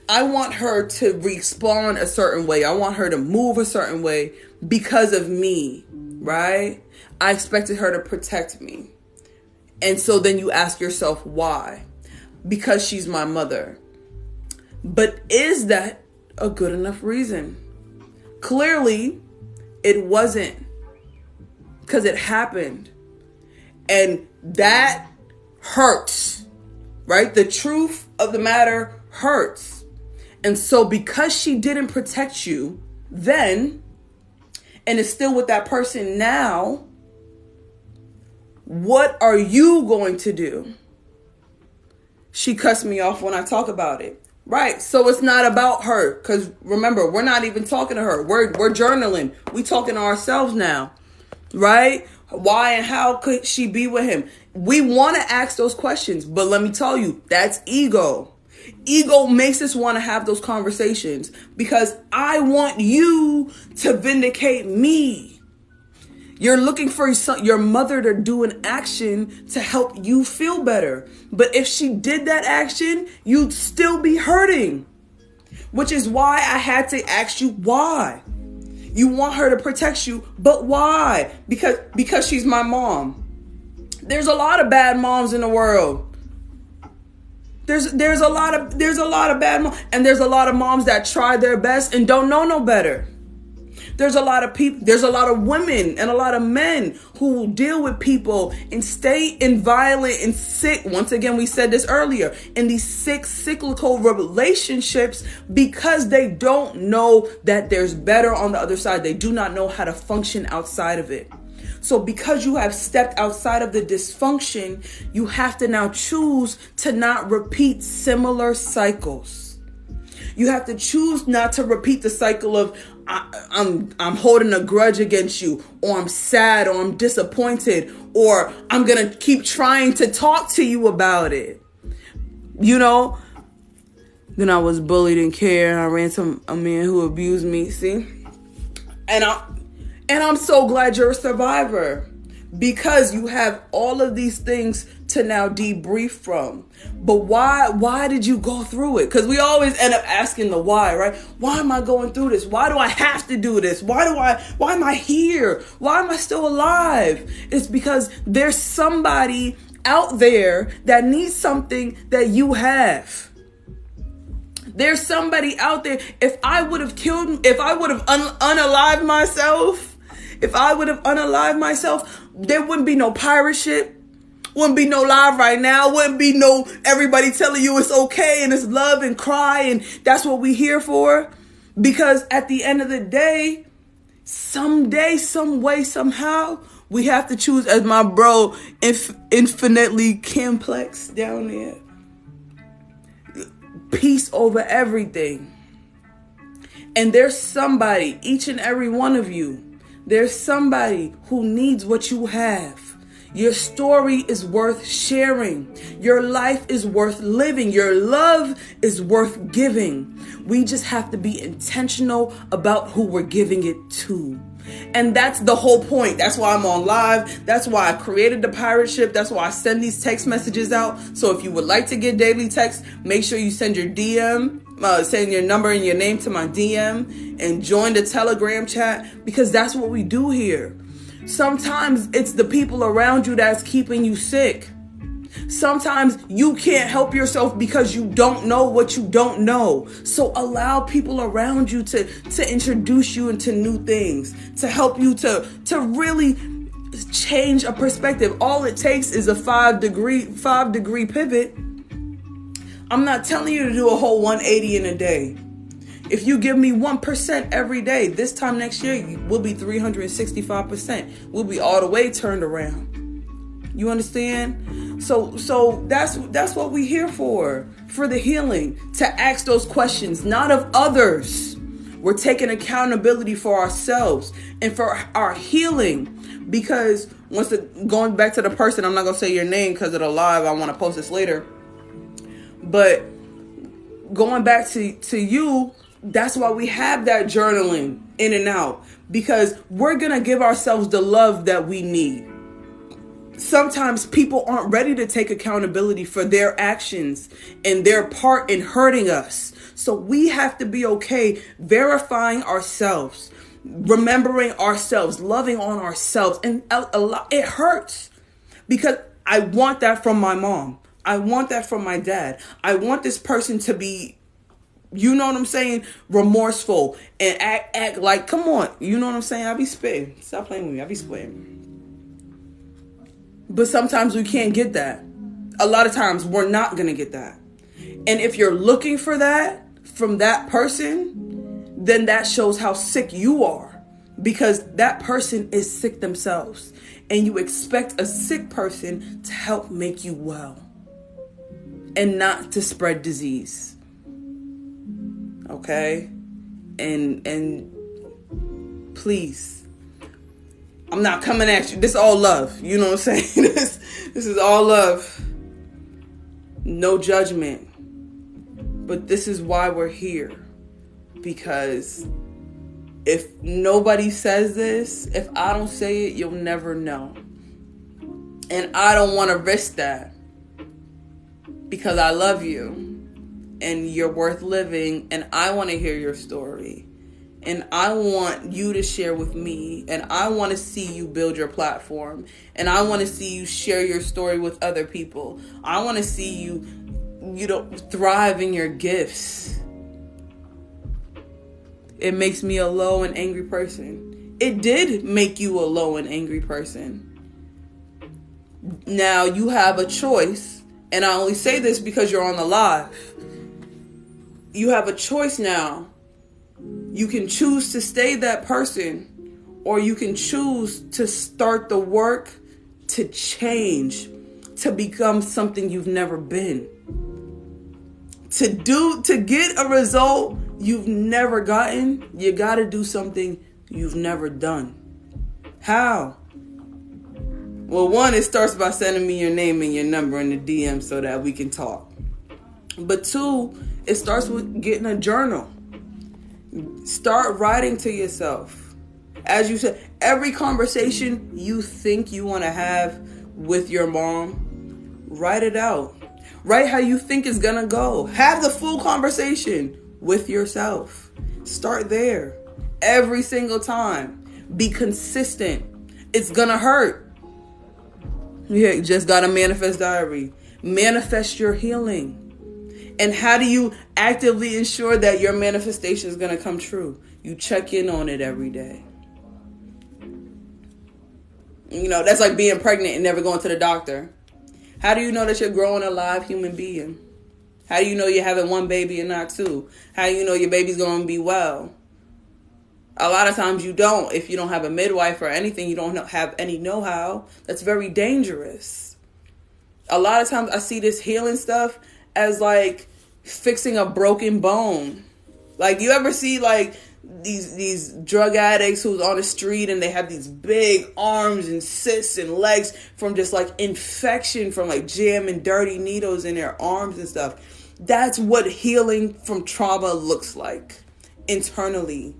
I want her to respond a certain way. I want her to move a certain way because of me, right? I expected her to protect me. And so then you ask yourself, why? Because she's my mother. But is that a good enough reason? Clearly, it wasn't, because it happened. And that hurts, right? The truth of the matter hurts. And so because she didn't protect you then, and is still with that person now, what are you going to do? She cussed me off when I talk about it. Right. So it's not about her. Because remember, we're not even talking to her. We're journaling. We talking to ourselves now. Right? Why and how could she be with him? We want to ask those questions. But let me tell you, that's ego. Ego makes us want to have those conversations because I want you to vindicate me. You're looking for your mother to do an action to help you feel better. But if she did that action, you'd still be hurting. Which is why I had to ask you why. You want her to protect you, but why? Because she's my mom. There's a lot of bad moms in the world. There's a lot of bad moms, and there's a lot of moms that try their best and don't know no better. There's a lot of people, there's a lot of women and a lot of men who deal with people and stay in violent and sick. Once again, we said this earlier, in these sick, cyclical relationships because they don't know that there's better on the other side. They do not know how to function outside of it. So because you have stepped outside of the dysfunction, you have to now choose to not repeat similar cycles. You have to choose not to repeat the cycle of I'm holding a grudge against you, or I'm sad, or I'm disappointed, or I'm going to keep trying to talk to you about it. You know, then I was bullied and care. I ran to a man who abused me. See? And I'm so glad you're a survivor, because you have all of these things to now debrief from. But why did you go through it? Because we always end up asking the why, right? Why am I going through this? Why do I have to do this? Why am I here? Why am I still alive? It's because there's somebody out there that needs something that you have. There's somebody out there. If I would have unalived myself, there wouldn't be no pirate ship. Wouldn't be no live right now. Wouldn't be no everybody telling you it's okay and it's love and cry and that's what we here for. Because at the end of the day, someday, some way, somehow, we have to choose, as my bro infinitely complex down there. Peace over everything. And there's somebody, each and every one of you, there's somebody who needs what you have. Your story is worth sharing. Your life is worth living. Your love is worth giving. We just have to be intentional about who we're giving it to. And that's the whole point. That's why I'm on live. That's why I created the pirate ship. That's why I send these text messages out. So if you would like to get daily text, make sure you send your DM, send your number and your name to my DM and join the Telegram chat, because that's what we do here. Sometimes it's the people around you that's keeping you sick. Sometimes you can't help yourself because you don't know what you don't know. So allow people around you to introduce you into new things, to help you to really change a perspective. All it takes is a 5 degree pivot. I'm not telling you to do a whole 180 in a day. If you give me 1% every day, this time next year, we'll be 365%. We'll be all the way turned around. You understand? So that's what we're here for the healing, to ask those questions, not of others. We're taking accountability for ourselves and for our healing, because going back to the person, I'm not going to say your name because of the live, I want to post this later. But going back to you, that's why we have that journaling in and out, because we're going to give ourselves the love that we need. Sometimes people aren't ready to take accountability for their actions and their part in hurting us. So we have to be okay verifying ourselves, remembering ourselves, loving on ourselves. And it hurts, because I want that from my mom. I want that from my dad. I want this person to be, you know what I'm saying, remorseful and act like, come on, you know what I'm saying? I be spitting. Stop playing with me. I be spitting. But sometimes we can't get that. A lot of times we're not going to get that. And if you're looking for that from that person, then that shows how sick you are, because that person is sick themselves. And you expect a sick person to help make you well and not to spread disease. Okay? And please, I'm not coming at you. This is all love. You know what I'm saying? This is all love. No judgment. But this is why we're here. Because if nobody says this, if I don't say it, you'll never know. And I don't want to risk that. Because I love you. And you're worth living. And I want to hear your story. And I want you to share with me. And I want to see you build your platform. And I want to see you share your story with other people. I want to see you, thrive in your gifts. It makes me a low and angry person. It did make you a low and angry person. Now you have a choice, and I only say this because you're on the live. You have a choice now. You can choose to stay that person, or you can choose to start the work to change, to become something you've never been. To get a result you've never gotten, you got to do something you've never done. How? Well, one, it starts by sending me your name and your number in the DM so that we can talk. But two, it starts with getting a journal. Start writing to yourself. As you said, every conversation you think you want to have with your mom, write it out. Write how you think it's gonna go. Have the full conversation with yourself. Start there. Every single time. Be consistent. It's gonna hurt. You just gotta manifest diary. Manifest your healing. And how do you actively ensure that your manifestation is gonna come true? You check in on it every day. You know, that's like being pregnant and never going to the doctor. How do you know that you're growing a live human being? How do you know you're having one baby and not two? How do you know your baby's going to be well? A lot of times you don't. If you don't have a midwife or anything, you don't have any know-how. That's very dangerous. A lot of times I see this healing stuff as like fixing a broken bone. Like, you ever see like these drug addicts who's on the street and they have these big arms and cysts and legs from just like infection from like jamming dirty needles in their arms and stuff. That's what healing from trauma looks like internally.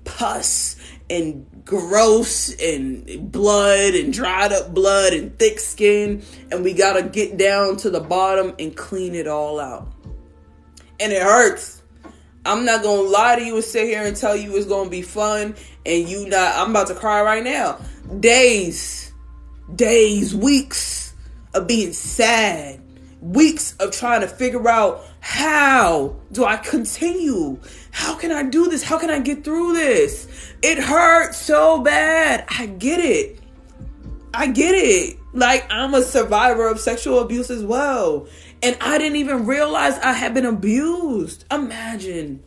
Pus and gross and blood and dried up blood and thick skin, and we gotta get down to the bottom and clean it all out. And it hurts. I'm not going to lie to you and sit here and tell you it's going to be fun and you not. I'm about to cry right now. Days, weeks of being sad. Weeks of trying to figure out, how do I continue? How can I do this? How can I get through this? It hurts so bad. I get it. Like, I'm a survivor of sexual abuse as well. And I didn't even realize I had been abused. Imagine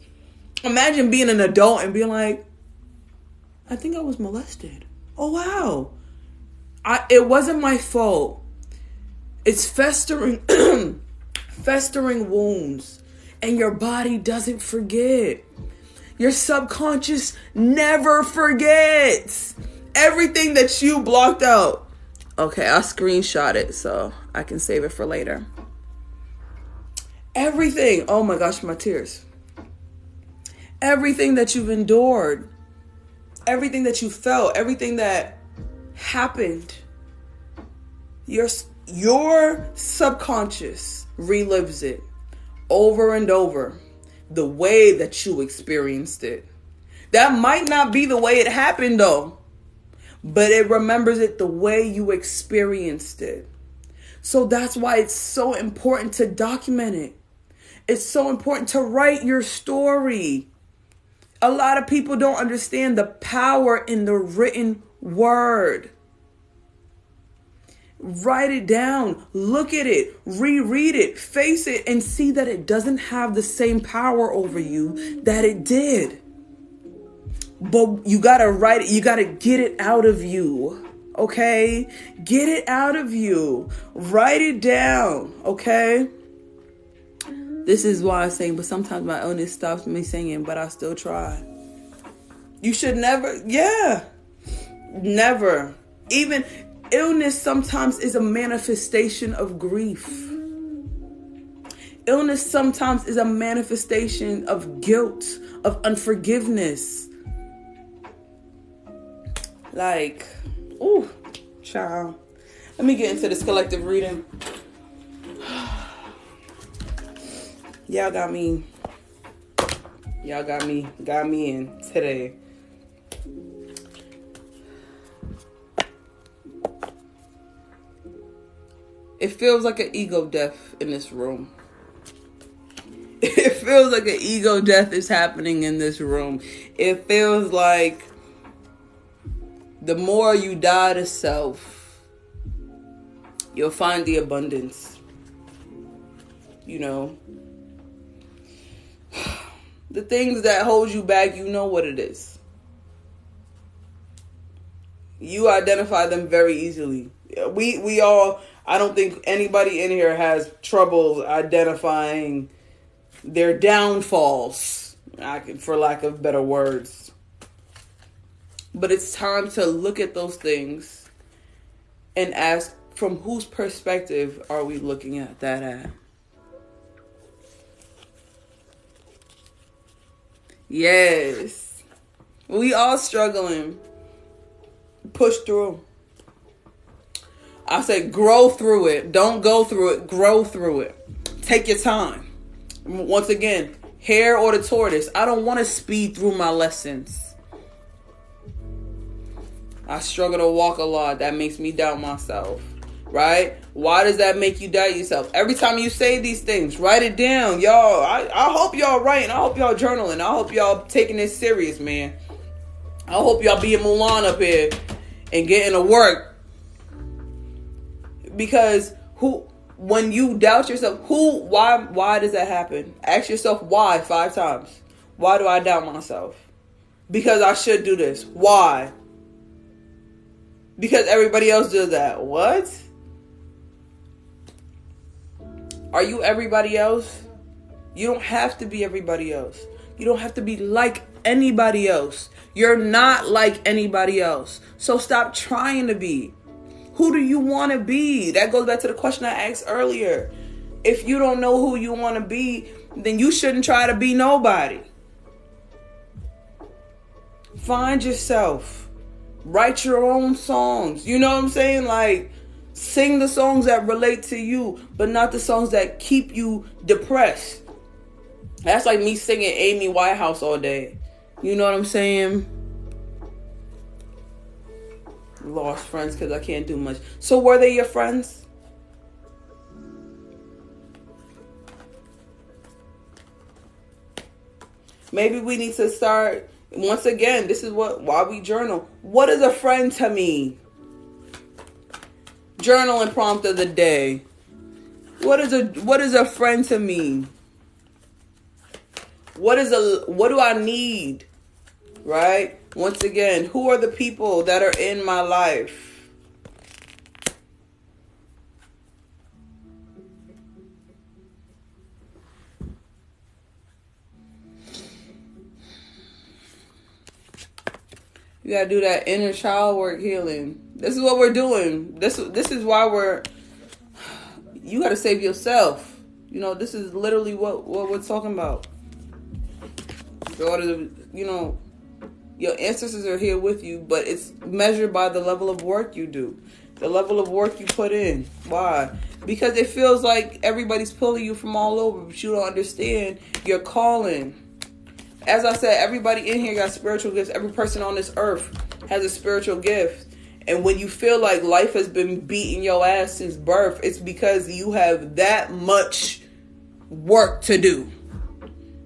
being an adult and being like, I think I was molested. Oh, wow. It wasn't my fault. It's festering wounds. And your body doesn't forget. Your subconscious never forgets. Everything that you blocked out. Okay, I'll screenshot it so I can save it for later. Everything. Oh my gosh, my tears. Everything that you've endured. Everything that you felt. Everything that happened. Your subconscious relives it over and over. The way that you experienced it. That might not be the way it happened though. But it remembers it the way you experienced it. So that's why it's so important to document it. It's so important to write your story. A lot of people don't understand the power in the written word. Write it down. Look at it. Reread it. Face it and see that it doesn't have the same power over you that it did. But you got to write it. You got to get it out of you. Okay? Get it out of you. Write it down. Okay? This is why I sing, but sometimes my illness stops me singing, but I still try. You should never. Never. Even illness sometimes is a manifestation of grief. Illness sometimes is a manifestation of guilt, of unforgiveness. Like, ooh, child. Let me get into this collective reading. Y'all got me in today. It feels like an ego death in this room. It feels like an ego death is happening in this room. It feels like the more you die to self, you'll find the abundance. You know, the things that hold you back, you know what it is. You identify them very easily. We all, I don't think anybody in here has trouble identifying their downfalls, for lack of better words. But it's time to look at those things and ask, from whose perspective are we looking at that at? Yes. We all struggling. Push through. I say grow through it. Don't go through it. Grow through it. Take your time. Once again, hare or the tortoise. I don't want to speed through my lessons. I struggle to walk a lot. That makes me doubt myself. Right? Why does that make you doubt yourself? Every time you say these things, write it down. Y'all, I hope y'all writing. I hope y'all journaling. I hope y'all taking this serious, man. I hope y'all being Mulan up here and getting to work. Because when you doubt yourself, why does that happen? Ask yourself why 5 times. Why do I doubt myself? Because I should do this. Why? Because everybody else does that. What? Are you everybody else? You don't have to be everybody else. You don't have to be like anybody else. You're not like anybody else. So stop trying to be. Who do you want to be? That goes back to the question I asked earlier. If you don't know who you want to be, then you shouldn't try to be nobody. Find yourself. Write your own songs. You know what I'm saying? Like, sing the songs that relate to you, but not the songs that keep you depressed. That's like me singing Amy Winehouse all day. You know what I'm saying? Lost friends because I can't do much. So were they your friends? Maybe we need to start, once again, this is why we journal. What is a friend to me? Journaling prompt of the day. What is a friend to me? What do I need? Right? Once again, who are the people that are in my life? You gotta do that inner child work healing. This is what we're doing. This is why you gotta save yourself. You know, this is literally what we're talking about. Your ancestors are here with you, but it's measured by the level of work you do. The level of work you put in. Why? Because it feels like everybody's pulling you from all over, but you don't understand your calling. As I said, everybody in here got spiritual gifts. Every person on this earth has a spiritual gift. And when you feel like life has been beating your ass since birth, it's because you have that much work to do.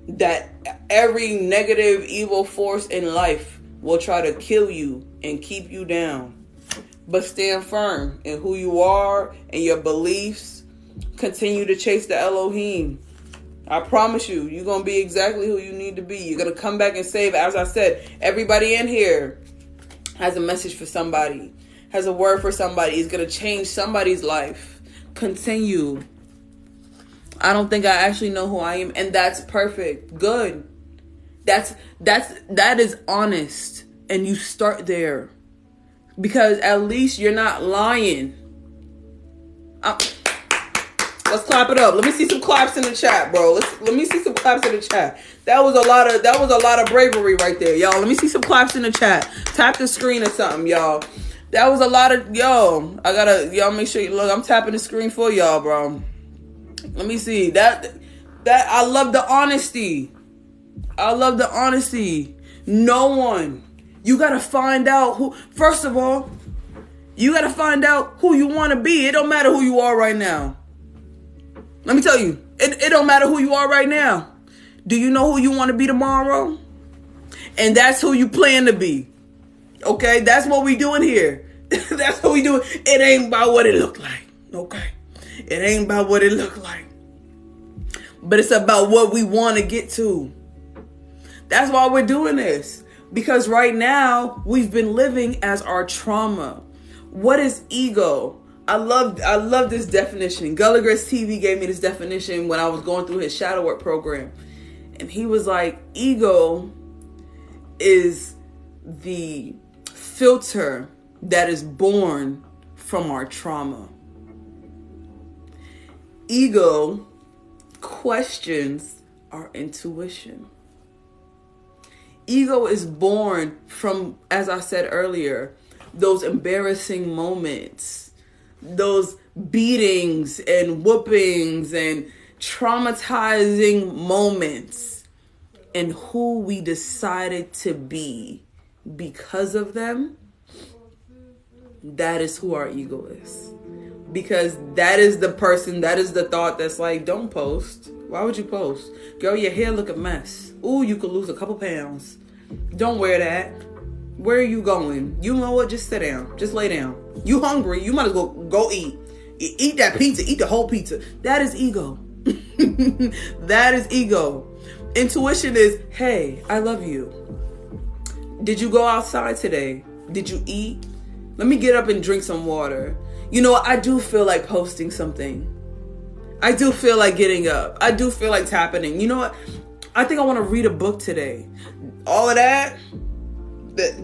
That every negative, evil force in life will try to kill you and keep you down. But stand firm in who you are and your beliefs. Continue to chase the Elohim. I promise you, you're going to be exactly who you need to be. You're going to come back and save. As I said, everybody in here has a message for somebody, has a word for somebody. It's going to change somebody's life. Continue. I don't think I actually know who I am, and that's perfect. Good. That is honest, and you start there, because at least you're not lying. Let's clap it up. Let me see some claps in the chat, bro. Let me see some claps in the chat. That was a lot of bravery right there, y'all. Let me see some claps in the chat. Tap the screen or something, y'all. That was a lot of y'all make sure you look. I'm tapping the screen for y'all, bro. Let me see. That I love the honesty. I love the honesty. No one. You gotta find out who. First of all, you gotta find out who you want to be. It don't matter who you are right now. Let me tell you, it don't matter who you are right now. Do you know who you want to be tomorrow? And that's who you plan to be. Okay? That's what we doing here. That's what we doing. It ain't about what it look like. Okay? It ain't about what it look like. But it's about what we want to get to. That's why we're doing this. Because right now, we've been living as our trauma. What is ego? I love this definition. Gulliver's TV gave me this definition when I was going through his shadow work program. And he was like, ego is the filter that is born from our trauma. Ego questions our intuition. Ego is born from, as I said earlier, those embarrassing moments, those beatings and whoopings and traumatizing moments, and who we decided to be because of them. That is who our ego is. Because that is the person, that is the thought that's like, don't post. Why would you post? Girl, your hair look a mess. Ooh, you could lose a couple pounds. Don't wear that. Where are you going? You know what? Just sit down. Just lay down. You hungry? You might as well go eat. Eat that pizza. Eat the whole pizza. That is ego. That is ego. Intuition is, hey, I love you. Did you go outside today? Did you eat? Let me get up and drink some water. You know, I do feel like posting something. I do feel like getting up. I do feel like tapping in. You know what? I think I want to read a book today. All of that,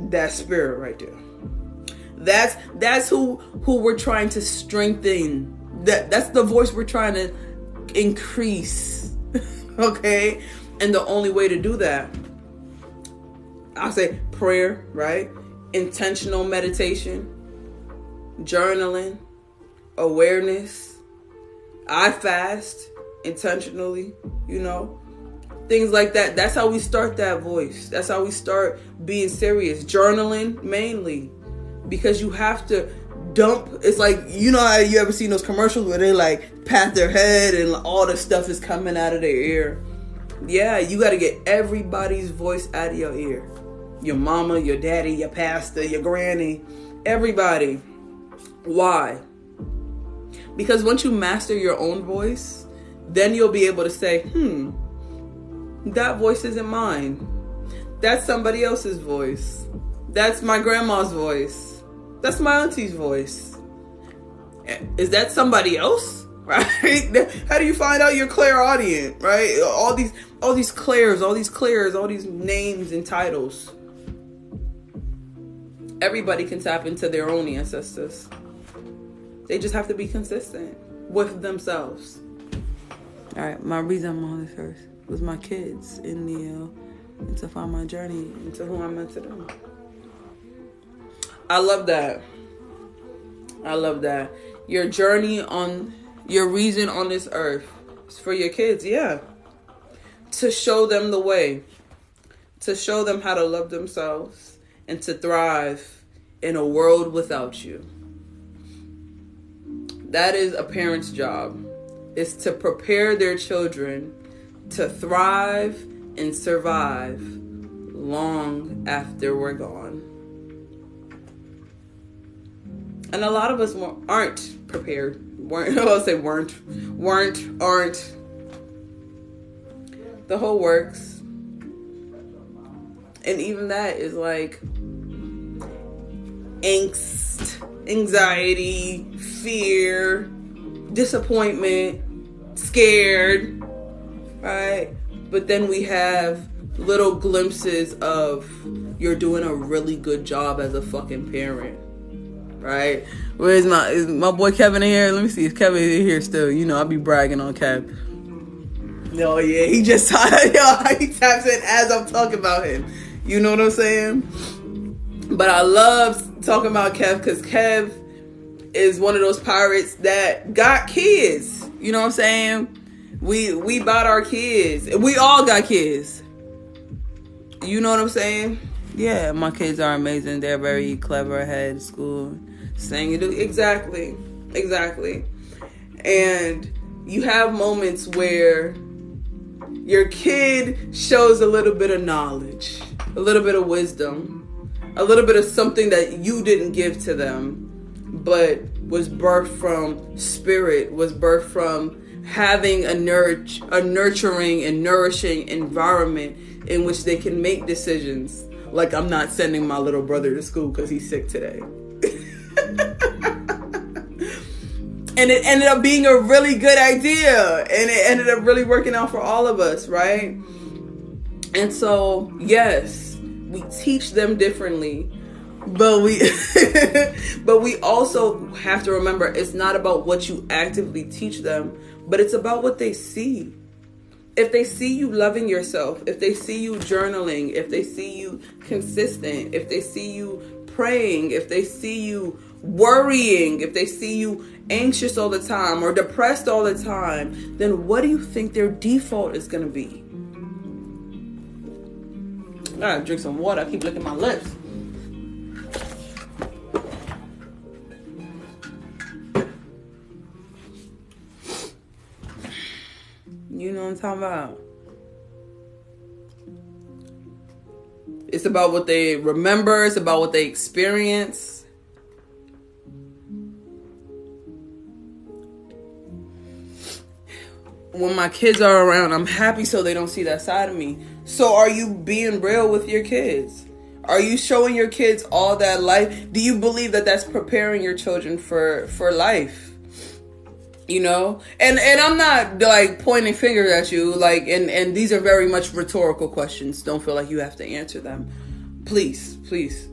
that's spirit right there. That's who we're trying to strengthen. That's the voice we're trying to increase. Okay? And the only way to do that, I'll say prayer, right? Intentional meditation, journaling, awareness. I fast intentionally, you know, things like that. That's how we start that voice. That's how we start being serious. Journaling mainly, because you have to dump. It's like, you know how you ever seen those commercials where they like pat their head and all the stuff is coming out of their ear. Yeah, you got to get everybody's voice out of your ear. Your mama, your daddy, your pastor, your granny, everybody. Why? Because once you master your own voice, then you'll be able to say, that voice isn't mine. That's somebody else's voice. That's my grandma's voice. That's my auntie's voice. Is that somebody else? Right? How do you find out you're clairaudient? Right? All these clairs, all these names and titles. Everybody can tap into their own ancestors. They just have to be consistent with themselves. All right, my reason I'm on this earth was my kids and to find my journey into who I'm meant to do. I love that. I love that. Your journey on your reason on this earth is for your kids, yeah. To show them the way, to show them how to love themselves and to thrive in a world without you. That is a parent's job, is to prepare their children to thrive and survive long after we're gone. And a lot of us aren't prepared. Aren't. The whole works. And even that is like angst, anxiety, fear, disappointment, scared, right? But then we have little glimpses of you're doing a really good job as a fucking parent, right? Is my boy Kevin in here? Let me see if Kevin is here still. You know, I'll be bragging on Kev. No, yeah, he just he taps in as I'm talking about him. You know what I'm saying? But I love talking about Kev because Kev is one of those pirates that got kids. You know what I'm saying? We bought our kids. We all got kids. You know what I'm saying? Yeah, my kids are amazing. They're very clever ahead school. Saying exactly. And you have moments where your kid shows a little bit of knowledge, a little bit of wisdom, a little bit of something that you didn't give to them, but was birthed from spirit, was birthed from having a nurturing and nourishing environment in which they can make decisions. Like, I'm not sending my little brother to school because he's sick today. And it ended up being a really good idea. And it ended up really working out for all of us, right? And so, yes, we teach them differently. But we also have to remember, it's not about what you actively teach them, but it's about what they see. If they see you loving yourself, if they see you journaling, if they see you consistent, if they see you praying, if they see you worrying, if they see you anxious all the time or depressed all the time, then what do you think their default is going to be? I gotta drink some water. I keep licking my lips. You know what I'm talking about? It's about what they remember. It's about what they experience. When my kids are around, I'm happy so they don't see that side of me. So are you being real with your kids? Are you showing your kids all that life? Do you believe that that's preparing your children for life? You know, and I'm not like pointing fingers at you, like, and these are very much rhetorical questions. Don't feel like you have to answer them. Please.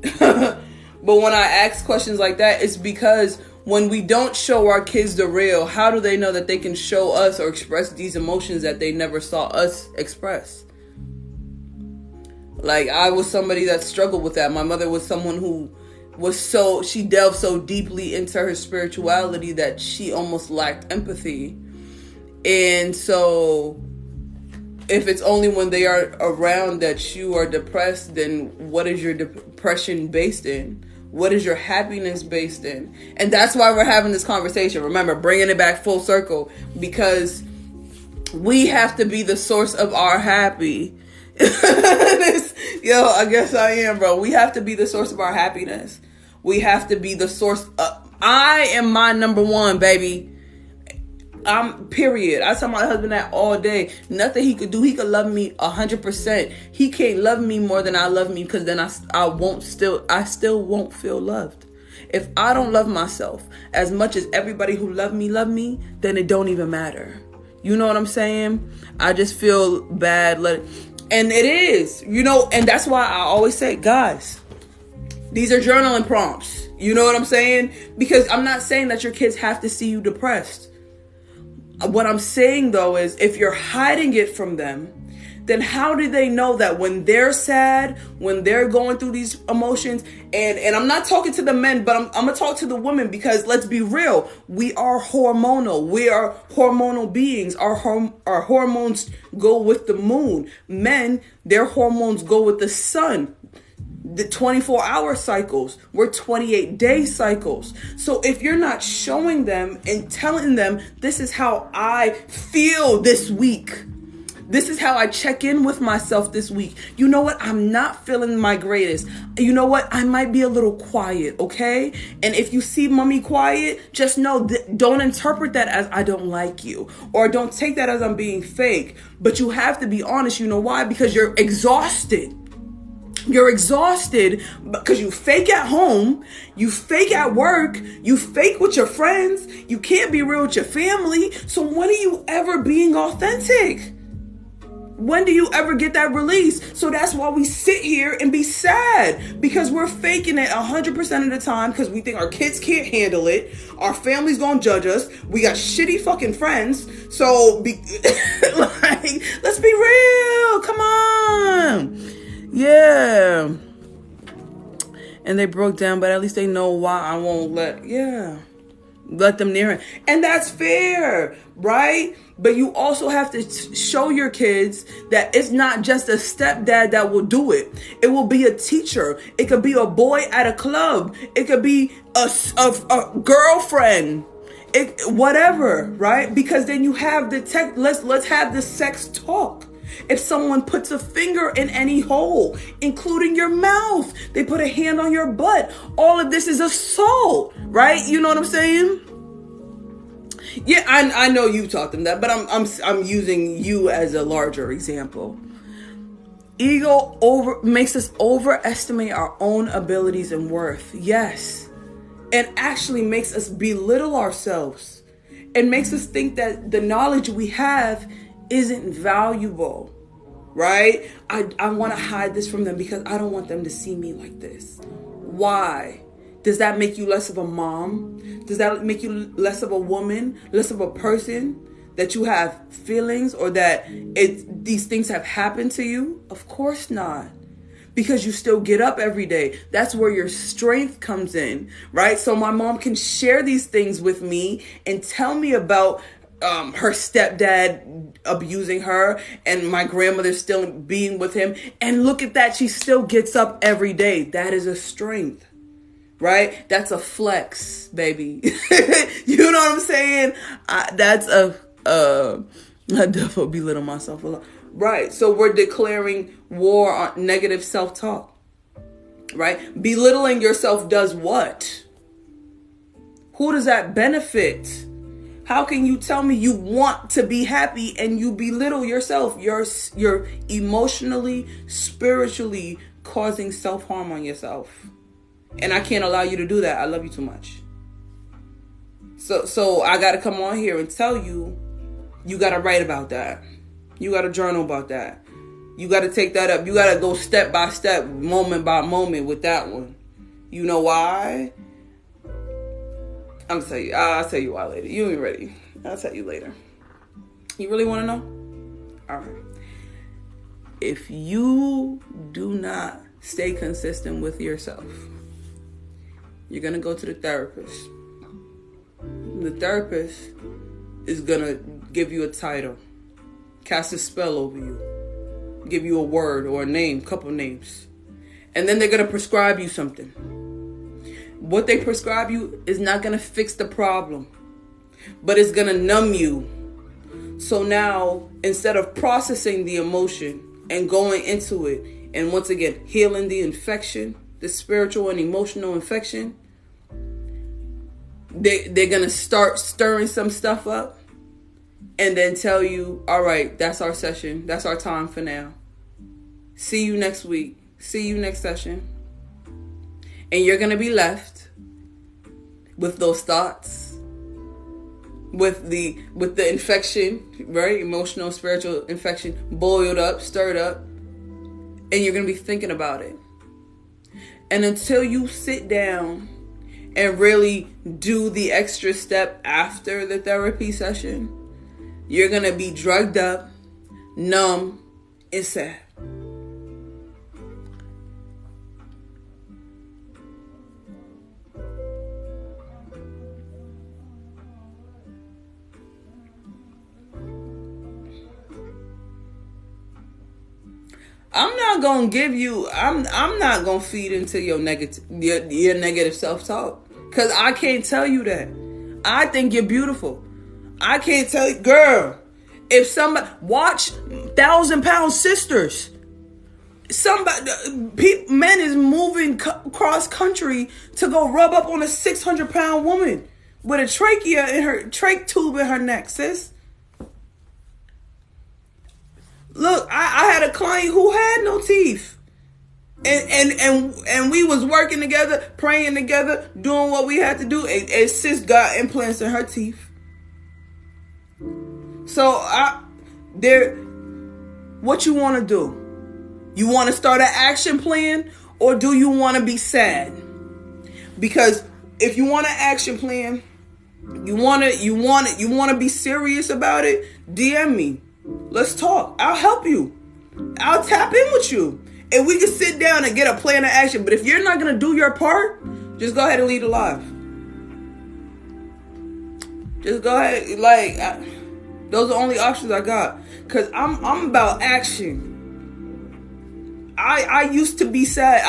But when I ask questions like that, it's because when we don't show our kids the real, how do they know that they can show us or express these emotions that they never saw us express? Like, I was somebody that struggled with that. My mother was someone who she delved so deeply into her spirituality that she almost lacked empathy. And so if it's only when they are around that you are depressed, then what is your depression based in? What is your happiness based in? And that's why we're having this conversation. Remember, bringing it back full circle, because we have to be the source of our happy. Yo, I guess I am, bro. We have to be the source of our happiness. We have to be the source of, I am my number one, baby. Period. I tell my husband that all day. Nothing he could do. He could love me 100%. He can't love me more than I love me, because then I still won't feel loved. If I don't love myself as much as everybody who love me, then it don't even matter. You know what I'm saying? I just feel bad. And it is, you know, and that's why I always say, guys, these are journaling prompts. You know what I'm saying? Because I'm not saying that your kids have to see you depressed. What I'm saying, though, is if you're hiding it from them, then how do they know that when they're sad, when they're going through these emotions, and I'm not talking to the men, but I'm going to talk to the women, because let's be real, we are hormonal. We are hormonal beings. Our hormones go with the moon. Men, their hormones go with the sun. The 24-hour cycles, we're 28-day cycles. So if you're not showing them and telling them, this is how I feel this week, this is how I check in with myself this week. You know what? I'm not feeling my greatest. You know what? I might be a little quiet, okay? And if you see mommy quiet, just know, don't interpret that as I don't like you, or don't take that as I'm being fake. But you have to be honest. You know why? Because you're exhausted. You're exhausted because you fake at home, you fake at work, you fake with your friends, you can't be real with your family. So when are you ever being authentic? When do you ever get that release? So that's why we sit here and be sad, because we're faking it 100% of the time, because we think our kids can't handle it. Our family's gonna judge us. We got shitty fucking friends. So let's be real. Come on. Yeah. And they broke down, but at least they know why I won't let them near it. And that's fair, right? But you also have to show your kids that it's not just a stepdad that will do it. It will be a teacher. It could be a boy at a club. It could be a girlfriend. Whatever, right? Because then you have the let's have the sex talk. If someone puts a finger in any hole, including your mouth, they put a hand on your butt, all of this is assault, right? You know what I'm saying? Yeah, I know you taught them that, but I'm using you as a larger example. Ego makes us overestimate our own abilities and worth. Yes. And actually makes us belittle ourselves. And makes us think that the knowledge we have isn't valuable. Right? I want to hide this from them because I don't want them to see me like this. Why? Does that make you less of a mom? Does that make you less of a woman? Less of a person? That you have feelings or that these things have happened to you? Of course not. Because you still get up every day. That's where your strength comes in, right? So my mom can share these things with me and tell me about her stepdad abusing her and my grandmother still being with him. And look at that. She still gets up every day. That is a strength, right? That's a flex, baby. You know what I'm saying? I definitely belittle myself a lot. Right. So we're declaring war on negative self-talk. Right? Belittling yourself does what? Who does that benefit? How can you tell me you want to be happy and you belittle yourself? You're emotionally, spiritually causing self-harm on yourself. And I can't allow you to do that. I love you too much. So I got to come on here and tell you, you got to write about that. You got to journal about that. You got to take that up. You got to go step by step, moment by moment with that one. You know why? I'll tell you why later. You ain't ready. I'll tell you later. You really want to know? All right. If you do not stay consistent with yourself, you're going to go to the therapist. The therapist is going to give you a title, cast a spell over you, give you a word or a name, couple names. And then they're going to prescribe you something. What they prescribe you is not going to fix the problem, but it's going to numb you. So now, instead of processing the emotion and going into it, and once again, healing the infection, the spiritual and emotional infection, they're going to start stirring some stuff up and then tell you, all right, that's our session. That's our time for now. See you next week. See you next session. And you're going to be left with those thoughts, with the infection, right? Emotional, spiritual infection, boiled up, stirred up. And you're going to be thinking about it. And until you sit down and really do the extra step after the therapy session, you're going to be drugged up, numb, and sad. I'm not gonna give you. I'm not gonna feed into your negative self-talk, cause I can't tell you that. I think you're beautiful. I can't tell you, girl. If somebody watch 1,000-Pound Sisters, men is moving cross country to go rub up on a 600-pound woman with a trach tube in her neck, sis. Look, I had a client who had no teeth. And we was working together, praying together, doing what we had to do. And sis got implants in her teeth. So what you want to do? You want to start an action plan, or do you want to be sad? Because if you want an action plan, you want to be serious about it, DM me. Let's talk. I'll help you. I'll tap in with you. And we can sit down and get a plan of action. But if you're not going to do your part, just go ahead and leave it alive. Just go ahead. Those are the only options I got. Because I'm about action. I used to be sad.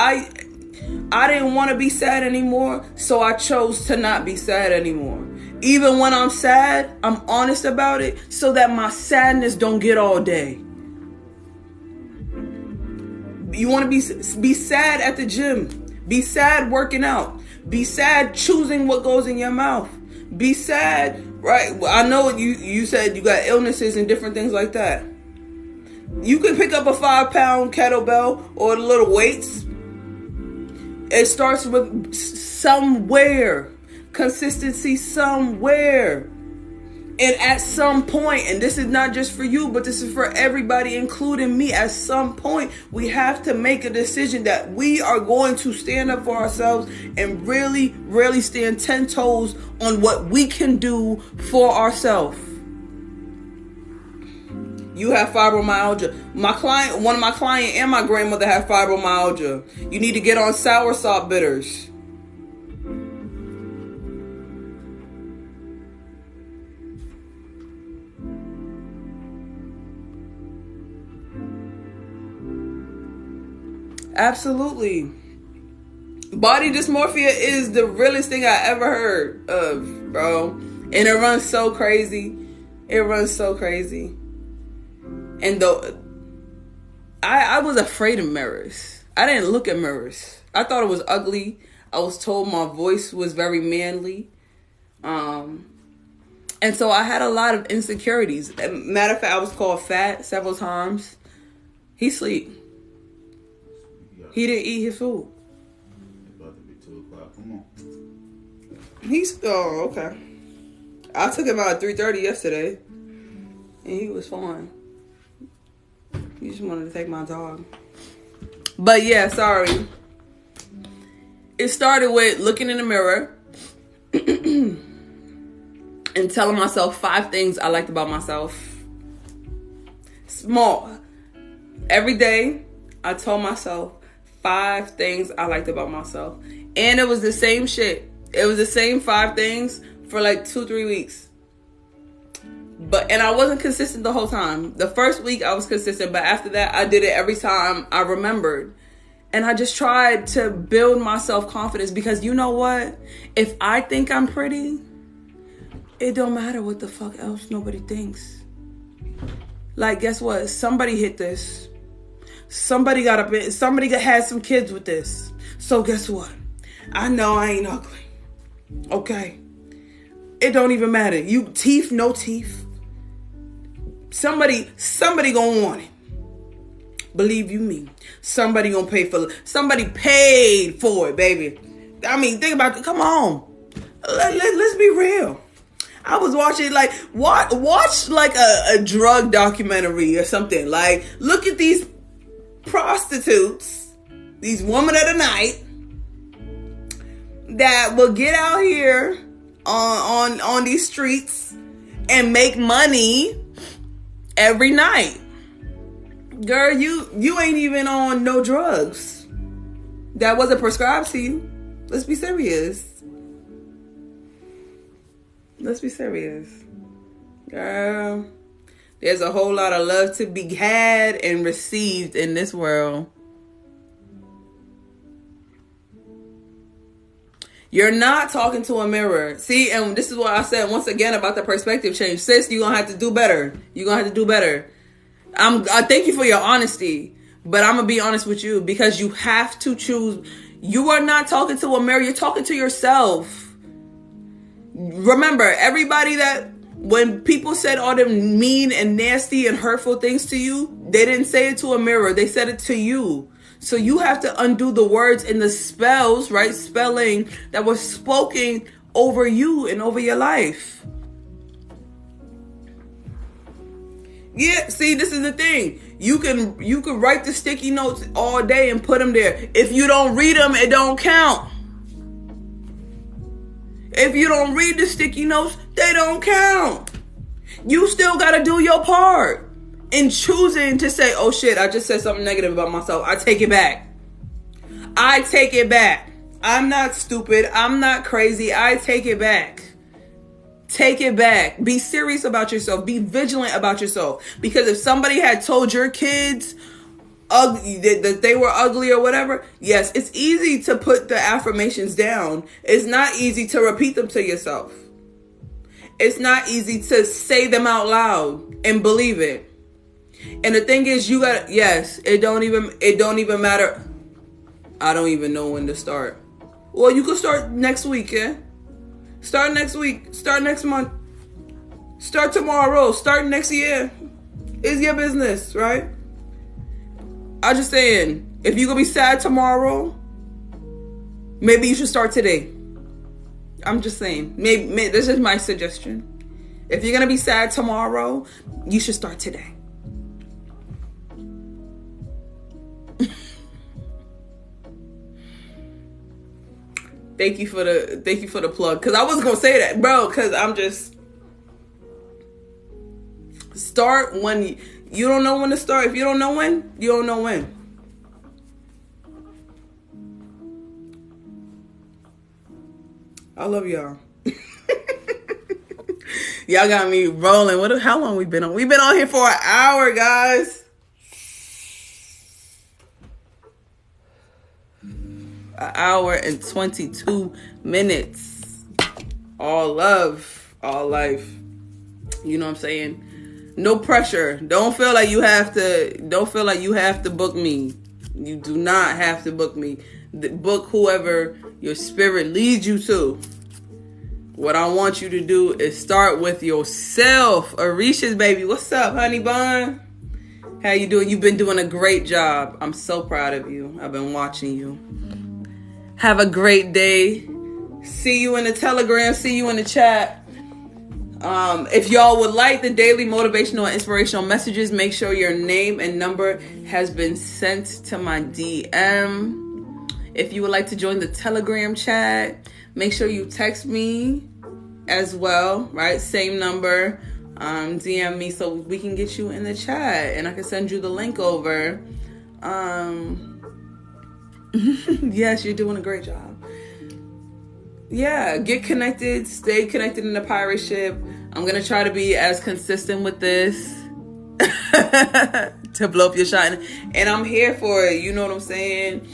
I didn't want to be sad anymore. So I chose to not be sad anymore. Even when I'm sad, I'm honest about it so that my sadness don't get all day. You want to be sad at the gym. Be sad working out. Be sad choosing what goes in your mouth. Be sad, right? I know you said you got illnesses and different things like that. You can pick up a 5-pound kettlebell or the little weights. It starts with somewhere. Consistency somewhere. And at some point, and this is not just for you, but this is for everybody, including me, at some point, we have to make a decision that we are going to stand up for ourselves and really, really stand 10 toes on what we can do for ourselves. You have fibromyalgia. One of my clients and my grandmother have fibromyalgia. You need to get on soursop bitters. Absolutely. Body dysmorphia is the realest thing I ever heard of, bro. And it runs so crazy. It runs so crazy. And though I was afraid of mirrors. I didn't look at mirrors. I thought it was ugly. I was told my voice was very manly. And so I had a lot of insecurities. Matter of fact, I was called fat several times. He sleep. He didn't eat his food. It's about to be 2 o'clock. Come on. Okay. I took him out at 3:30 yesterday. And he was fine. He just wanted to take my dog. But yeah, sorry. It started with looking in the mirror and telling myself 5 things I liked about myself. Small. Every day, I told myself 5 things I liked about myself. And it was the same shit. It was the same 5 things for like 2-3 weeks. And I wasn't consistent the whole time. The first week I was consistent, but after that I did it every time I remembered. And I just tried to build my self-confidence because you know what? If I think I'm pretty, it don't matter what the fuck else nobody thinks. Like, guess what? Somebody hit this. Somebody had some kids with this. So guess what? I know I ain't ugly. Okay. It don't even matter. You teeth, no teeth. Somebody gonna want it. Believe you me. Somebody gonna pay for it. Somebody paid for it, baby. I mean, think about it. Come on. Let's be real. I was watching watch like a drug documentary or something. Like, look at these prostitutes, these women of the night that will get out here on these streets and make money every night. Girl, you ain't even on no drugs that wasn't prescribed to you. Let's be serious. Girl, there's a whole lot of love to be had and received in this world. You're not talking to a mirror. See, and this is what I said once again about the perspective change. Sis, you're going to have to do better. I thank you for your honesty, but I'm going to be honest with you because you have to choose. You are not talking to a mirror. You're talking to yourself. Remember, everybody that when people said all them mean and nasty and hurtful things to you, they didn't say it to a mirror. They said it to you. So you have to undo the words and the spells, right? Spelling that was spoken over you and over your life. Yeah, see, this is the thing. You can write the sticky notes all day and put them there. If you don't read them, it don't count. If you don't read the sticky notes, they don't count. You still got to do your part. In choosing to say, oh shit, I just said something negative about myself. I take it back. I'm not stupid. I'm not crazy. I take it back. Take it back. Be serious about yourself. Be vigilant about yourself. Because if somebody had told your kids that they were ugly or whatever, yes, it's easy to put the affirmations down. It's not easy to repeat them to yourself. It's not easy to say them out loud and believe it. And the thing is, you got, yes, it don't even matter. I don't even know when to start. Well, you could start next week, yeah? Start next week. Start next month. Start tomorrow. Start next year. It's your business, right? I'm just saying, if you're going to be sad tomorrow, maybe you should start today. I'm just saying. Maybe this is my suggestion. If you're going to be sad tomorrow, you should start today. Thank you for the plug. Cause I was gonna say that, bro. Cause I'm just start when you don't know when to start. If you don't know when, you don't know when. I love y'all. Y'all got me rolling. How long we been on? We've been on here for an hour, guys. An hour and 22 minutes. All love, all life. You know what I'm saying? No pressure. Don't feel like you have to book me. You do not have to book me. Book whoever your spirit leads you to. What I want you to do is start with yourself. Arisha's baby, what's up, honey bun? How you doing? You've been doing a great job. I'm so proud of you. I've been watching you. Have a great day. See you in the Telegram. See you in the chat. If y'all would like the daily motivational and inspirational messages, make sure your name and number has been sent to my DM. If you would like to join the Telegram chat, make sure you text me as well, right? Same number. DM me so we can get you in the chat and I can send you the link over. Yes, you're doing a great job. Yeah, get connected. Stay connected in the pirate ship. I'm going to try to be as consistent with this to blow up your shot. And I'm here for it. You know what I'm saying?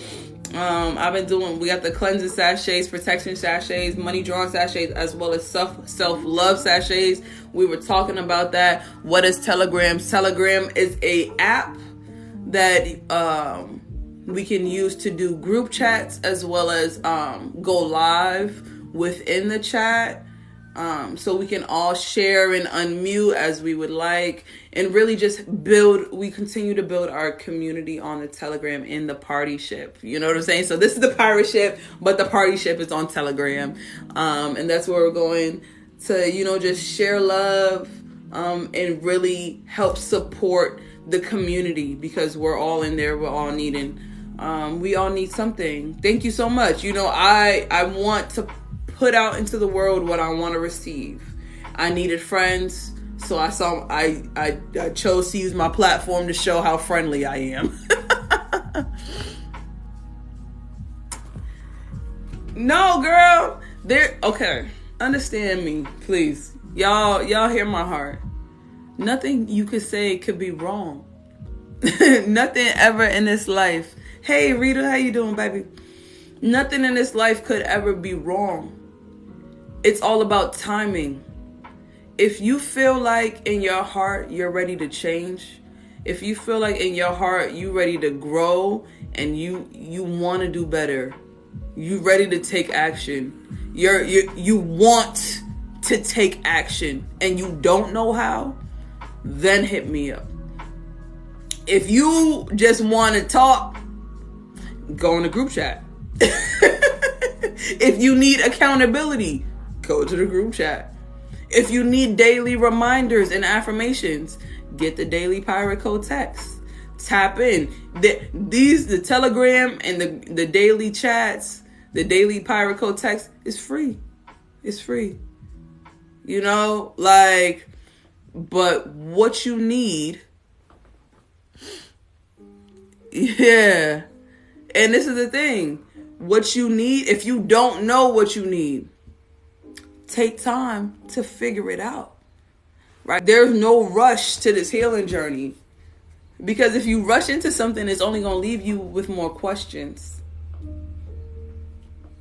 We got the cleansing sachets, protection sachets, money drawing sachets, as well as self-love sachets. We were talking about that. What is Telegram? Telegram is a app that we can use to do group chats as well as go live within the chat. So we can all share and unmute as we would like and really just we continue to build our community on the Telegram in the party ship. You know what I'm saying? So this is the pirate ship, but the party ship is on Telegram. And that's where we're going to, just share love and really help support the community because we're all in there. We're all needing. We all need something. Thank you so much. I want to put out into the world what I want to receive. I needed friends, so I chose to use my platform to show how friendly I am. No, girl. Okay. Understand me, please. Y'all hear my heart. Nothing you could say could be wrong. Nothing ever in this life. Hey, Rita, how you doing, baby? Nothing in this life could ever be wrong. It's all about timing. If you feel like in your heart you're ready to change, if you feel like in your heart you ready to grow and you want to do better, you ready to take action, you want to take action and you don't know how, then hit me up. If you just want to talk, go in the group chat. If you need accountability, go to the group chat. If you need daily reminders and affirmations, get the Daily Pirate Code text. Tap in. The Telegram and the daily chats, the Daily Pirate Code text is free. It's free. But what you need, yeah. And this is the thing. What you need, if you don't know what you need, take time to figure it out. Right? There's no rush to this healing journey. Because if you rush into something, it's only going to leave you with more questions.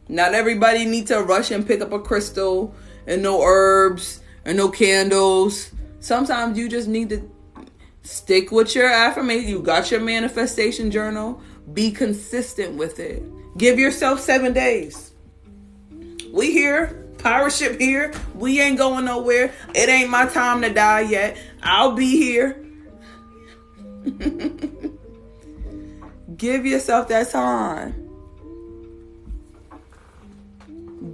Not everybody needs to rush and pick up a crystal and no herbs and no candles. Sometimes you just need to Stick with your affirmation. You got your manifestation journal. Be consistent with it. Give yourself 7 days. We here. Pirate ship here. We ain't going nowhere. It ain't my time to die yet. I'll be here. Give yourself that time.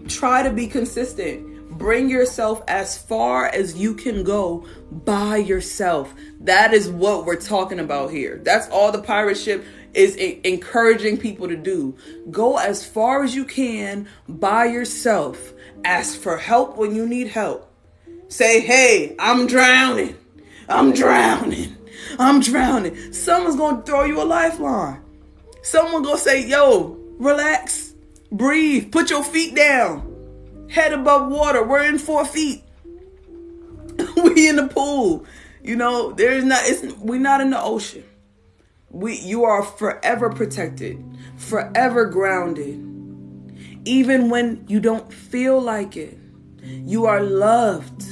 Try to be consistent. Bring yourself as far as you can go by yourself. That is what we're talking about here. That's all the pirate ship is encouraging people to do. Go as far as you can by yourself. Ask for help when you need help. Say, hey, I'm drowning. I'm drowning. I'm drowning. Someone's going to throw you a lifeline. Someone going to say, yo, relax, breathe, put your feet down. Head above water. We're in 4 feet. We in the pool. You know, we're not in the ocean. You are forever protected, forever grounded. Even when you don't feel like it, you are loved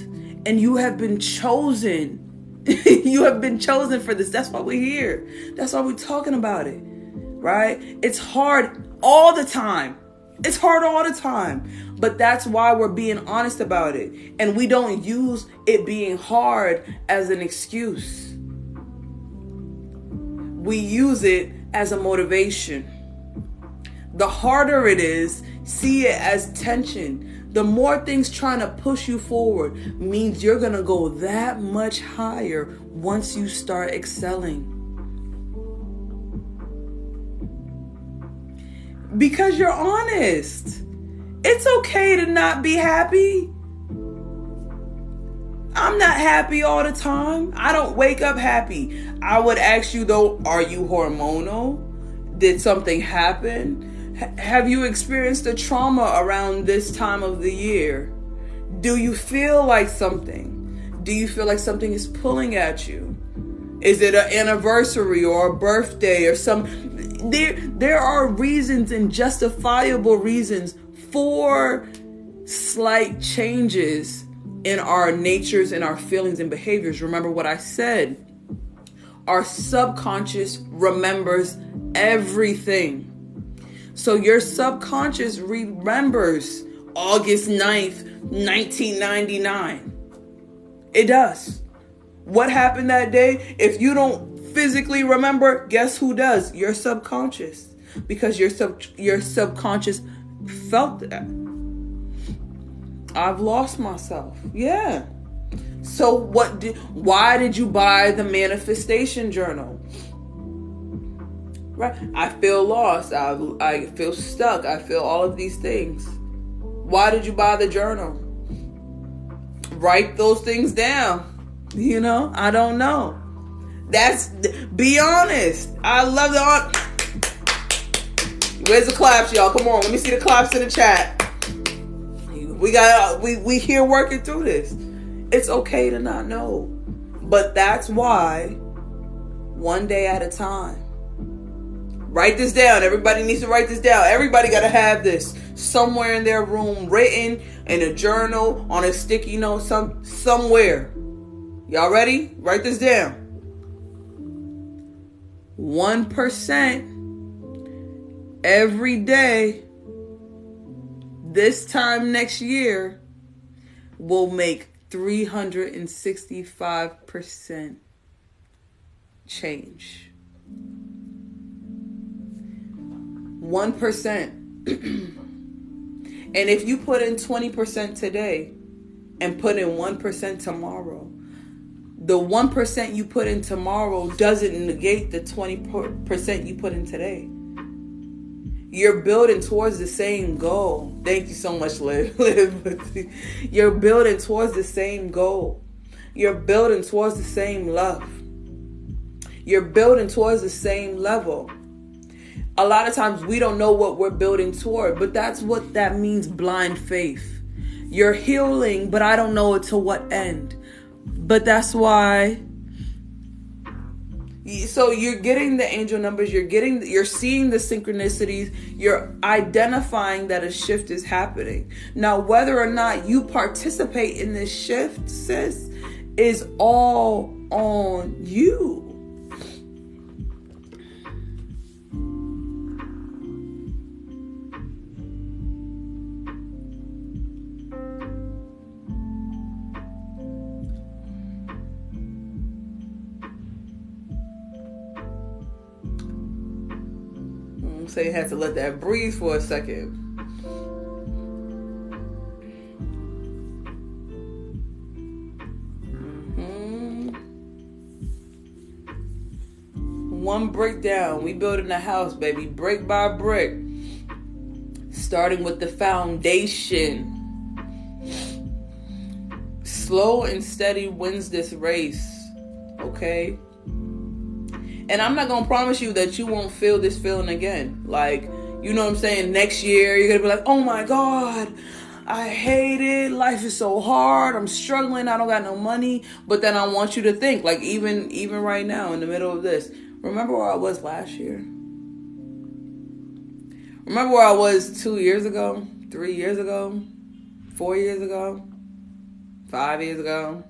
and you have been chosen. You have been chosen for this. That's why we're here. That's why we're talking about it, right? It's hard all the time. It's hard all the time. But that's why we're being honest about it. And we don't use it being hard as an excuse. We use it as a motivation. The harder it is, see it as tension. The more things trying to push you forward means you're going to go that much higher once you start excelling. Because you're honest. It's okay to not be happy. I'm not happy all the time. I don't wake up happy. I would ask you though, are you hormonal? Did something happen? Have you experienced a trauma around this time of the year? Do you feel like something? Do you feel like something is pulling at you? Is it an anniversary or a birthday or there are reasons and justifiable reasons for slight changes in our natures and our feelings and behaviors. Remember what I said. Our subconscious remembers everything. So your subconscious remembers August 9th, 1999. It does. What happened that day? If you don't physically remember, guess who does? Your subconscious. Because your subconscious felt that. I've lost myself. Yeah. So why did you buy the manifestation journal? Right? I feel lost. I feel stuck. I feel all of these things. Why did you buy the journal? Write those things down. You know, I don't know. Be honest. I love the Where's the claps, y'all? Come on, let me see the claps in the chat. We here working through this. It's okay to not know. But that's why one day at a time. Write this down. Everybody needs to write this down. Everybody got to have this somewhere in their room, written in a journal, on a sticky note, somewhere. Y'all ready? Write this down. 1% every day this time next year will make 365% change. 1%. And if you put in 20% today and put in 1% tomorrow, the 1% you put in tomorrow doesn't negate the 20% you put in today. You're building towards the same goal. Thank you so much, Liv. You're building towards the same goal. You're building towards the same love. You're building towards the same level. A lot of times we don't know what we're building toward, but that's what that means, blind faith. You're healing, but I don't know it to what end. But that's why. So you're getting the angel numbers, you're seeing the synchronicities, you're identifying that a shift is happening. Now, whether or not you participate in this shift, sis, is all on you. So you had to let that breathe for a second. One brick down. We building a house, baby. Brick by brick. Starting with the foundation. Slow and steady wins this race. Okay? And I'm not going to promise you that you won't feel this feeling again. Like, you know what I'm saying? Next year, you're going to be like, oh my God, I hate it. Life is so hard. I'm struggling. I don't got no money. But then I want you to think, like, even right now in the middle of this, remember where I was last year? Remember where I was 2 years ago, 3 years ago, 4 years ago, 5 years ago,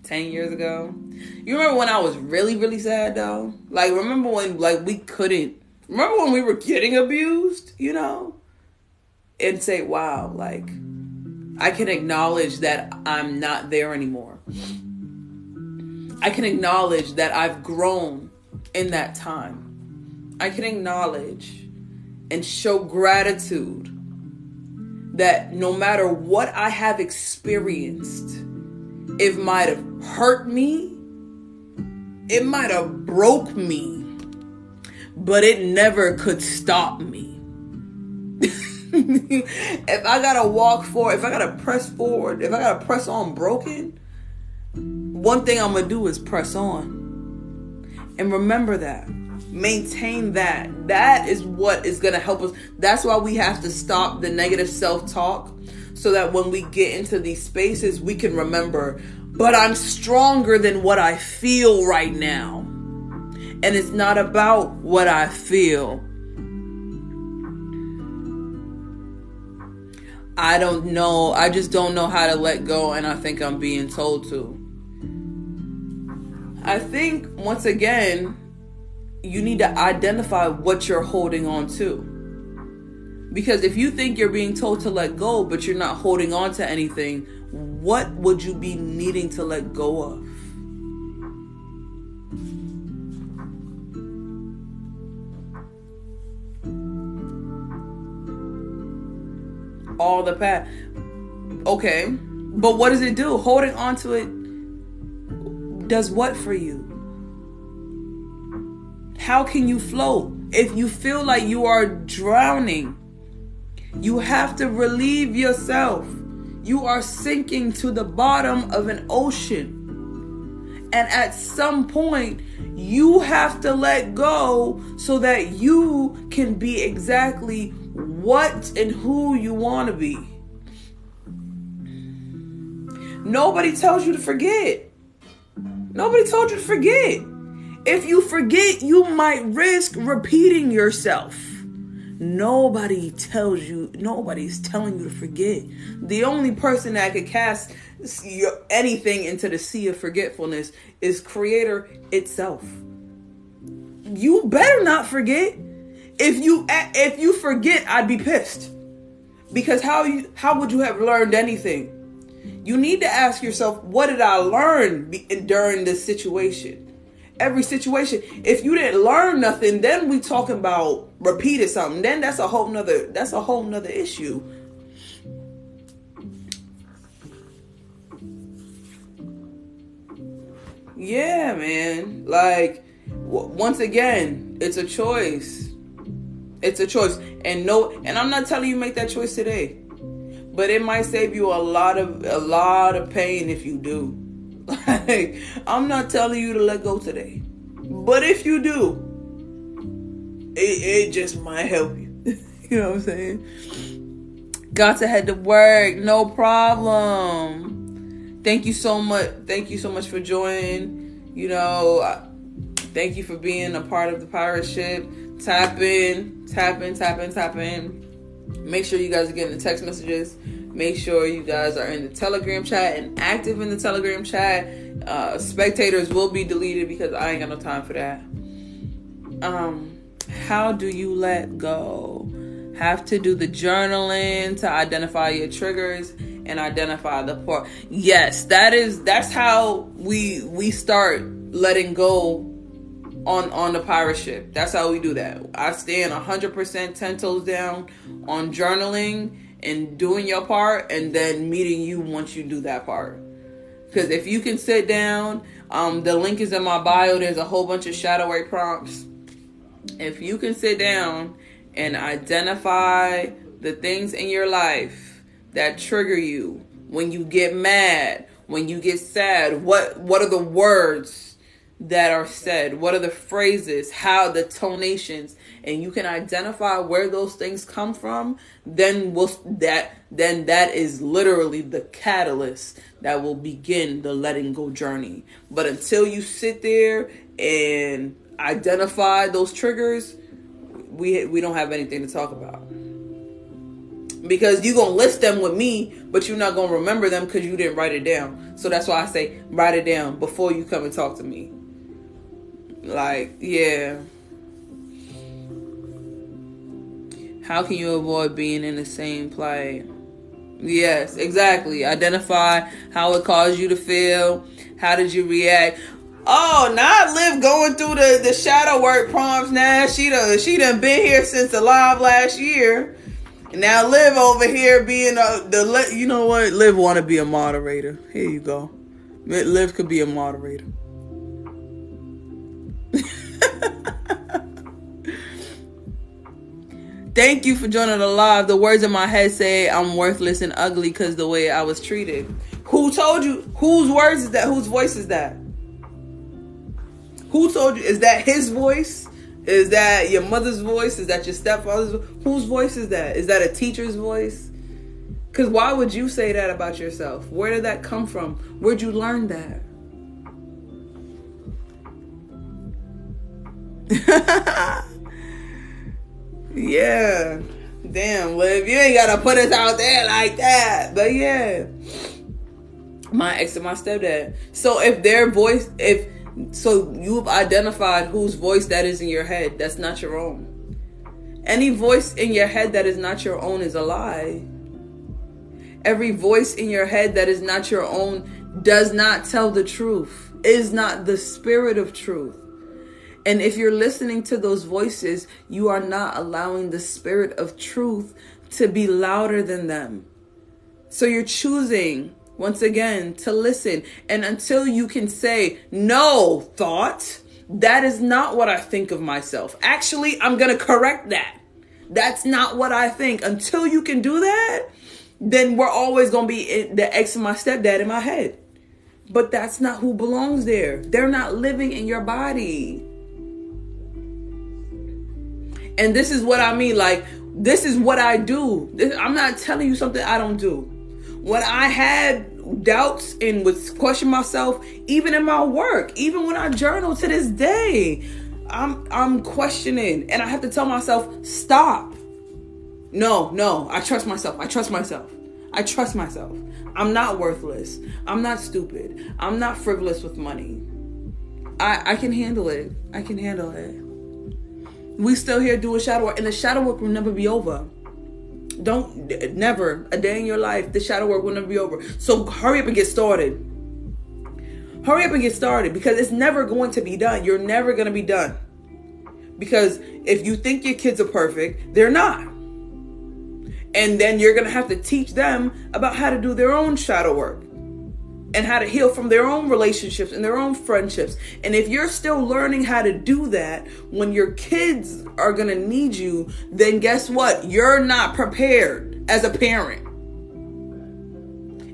10 years ago? You remember when I was really, really sad though? Like, remember when remember when we were getting abused, you know? And say, wow, like, I can acknowledge that I'm not there anymore. I can acknowledge that I've grown in that time. I can acknowledge and show gratitude that no matter what I have experienced, it might have hurt me, it might have broke me, but it never could stop me. If I gotta walk forward, if I gotta press forward, if I gotta press on broken, one thing I'm gonna do is press on. And remember that. Maintain that. That is what is gonna help us. That's why we have to stop the negative self-talk, so that when we get into these spaces, we can remember, but I'm stronger than what I feel right now. And it's not about what I feel. I don't know. I just don't know how to let go, and I think I'm being told to. I think, once again, you need to identify what you're holding on to. Because if you think you're being told to let go, but you're not holding on to anything, what would you be needing to let go of? All the past. Okay. But what does it do? Holding on to it does what for you? How can you float? If you feel like you are drowning, you have to relieve yourself. You are sinking to the bottom of an ocean. And at some point, you have to let go so that you can be exactly what and who you want to be. Nobody tells you to forget. Nobody told you to forget. If you forget, you might risk repeating yourself. Nobody's telling you to forget. The only person that could cast anything into the sea of forgetfulness is Creator itself. You better not forget. If you forget, I'd be pissed. Because how would you have learned anything? You need to ask yourself, what did I learn during this situation? Every situation. If you didn't learn nothing, then we talking about repeated something. Then that's a whole nother issue. Yeah, man. Like, once again, it's a choice. It's a choice. And I'm not telling you make that choice today. But it might save you a lot of pain if you do. Like, I'm not telling you to let go today. But if you do, it just might help you. You know what I'm saying? Got to head to work. No problem. Thank you so much. Thank you so much for joining. You know, thank you for being a part of the pirate ship. Tap in. Make sure you guys are getting the text messages. Make sure you guys are in the Telegram chat and active in the Telegram chat. Spectators will be deleted because I ain't got no time for that. How do you let go? Have to do the journaling to identify your triggers and identify the part. Yes, that's how we start letting go on the pirate ship. That's how we do that. I stand 100% 10 toes down on journaling and doing your part, and then meeting you once you do that part. Because if you can sit down, the link is in my bio. There's a whole bunch of shadow work prompts. If you can sit down and identify the things in your life that trigger you, when you get mad, when you get sad, what are the words that are said? What are the phrases? How the tonations? And you can identify where those things come from, then that is literally the catalyst that will begin the letting go journey. But until you sit there and identify those triggers, we don't have anything to talk about. Because you're going to list them with me, but you're not going to remember them because you didn't write it down. So that's why I say write it down before you come and talk to me. Like, yeah. How can you avoid being in the same play? Yes, exactly. Identify how it caused you to feel. How did you react? Oh, not Liv going through the shadow work prompts now. She done been here since the live last year. And now Liv over here being you know what? Liv want to be a moderator. Here you go. Liv could be a moderator. Thank you for joining the live. The words in my head say I'm worthless and ugly because the way I was treated. Who told you? Whose words is that? Whose voice is that? Who told you? Is that his voice? Is that your mother's voice? Is that your stepfather's voice? Whose voice is that? Is that a teacher's voice? Because why would you say that about yourself? Where did that come from? Where'd you learn that? Yeah. Damn, Liv, you ain't gotta put us out there like that. But yeah. My ex and my stepdad. So if their voice, so you've identified whose voice that is in your head, that's not your own. Any voice in your head that is not your own is a lie. Every voice in your head that is not your own does not tell the truth, is not the spirit of truth. And if you're listening to those voices, you are not allowing the spirit of truth to be louder than them. So you're choosing, once again, to listen. And until you can say, no, thought, that is not what I think of myself. Actually, I'm going to correct that. That's not what I think. Until you can do that, then we're always going to be the ex of my stepdad in my head. But that's not who belongs there. They're not living in your body. And this is what I mean. Like, this is what I do. I'm not telling you something I don't do. When I had doubts and would question myself, even in my work, even when I journal to this day, I'm questioning. And I have to tell myself, stop. No, I trust myself. I trust myself. I'm not worthless. I'm not stupid. I'm not frivolous with money. I can handle it. We still here doing shadow work, and the shadow work will never be over. Never, a day in your life, the shadow work will never be over. So hurry up and get started. Because it's never going to be done. You're never going to be done. Because if you think your kids are perfect, they're not. And then you're going to have to teach them about how to do their own shadow work. And how to heal from their own relationships and their own friendships. And if you're still learning how to do that when your kids are going to need you, then guess what? You're not prepared as a parent.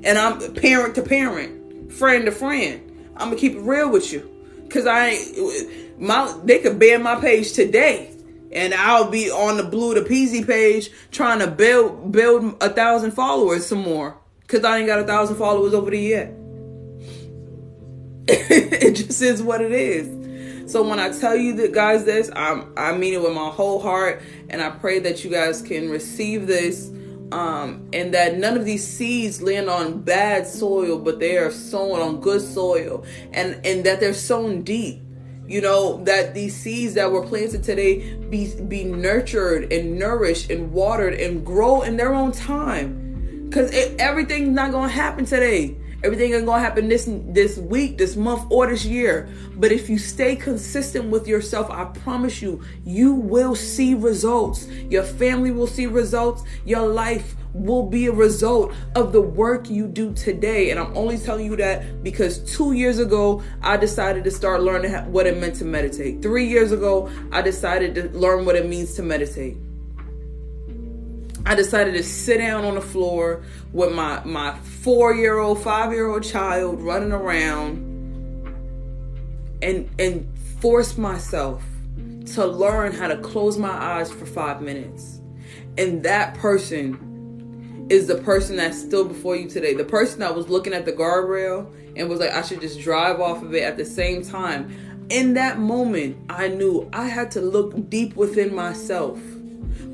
And I'm parent to parent, friend to friend. I'm going to keep it real with you. Because they could ban my page today. And I'll be on the BlueThePirate page trying to build 1,000 followers some more. Because I ain't got 1,000 followers over there yet. It just is what it is. So when I tell you that, guys, this, I mean it with my whole heart, and I pray that you guys can receive this And that none of these seeds land on bad soil, but they are sown on good soil, and that they're sown deep. You know, that these seeds that were planted today be nurtured and nourished and watered and grow in their own time. Because everything's not going to happen today. Everything ain't going to happen this week, this month, or this year. But if you stay consistent with yourself, I promise you, you will see results. Your family will see results. Your life will be a result of the work you do today. And I'm only telling you that because 2 years ago, I decided to start learning what it meant to meditate. 3 years ago, I decided to learn what it means to meditate. I decided to sit down on the floor with my 4-year-old, 5-year-old child running around and force myself to learn how to close my eyes for 5 minutes. And that person is the person that's still before you today. The person that was looking at the guardrail and was like, I should just drive off of it at the same time. In that moment, I knew I had to look deep within myself.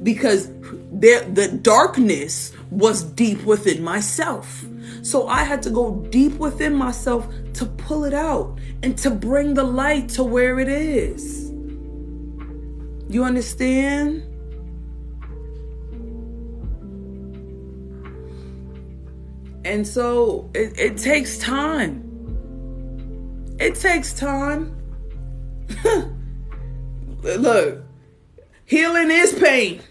Because the darkness was deep within myself. So I had to go deep within myself to pull it out and to bring the light to where it is. You understand? And so it takes time. It takes time. Look, healing is pain.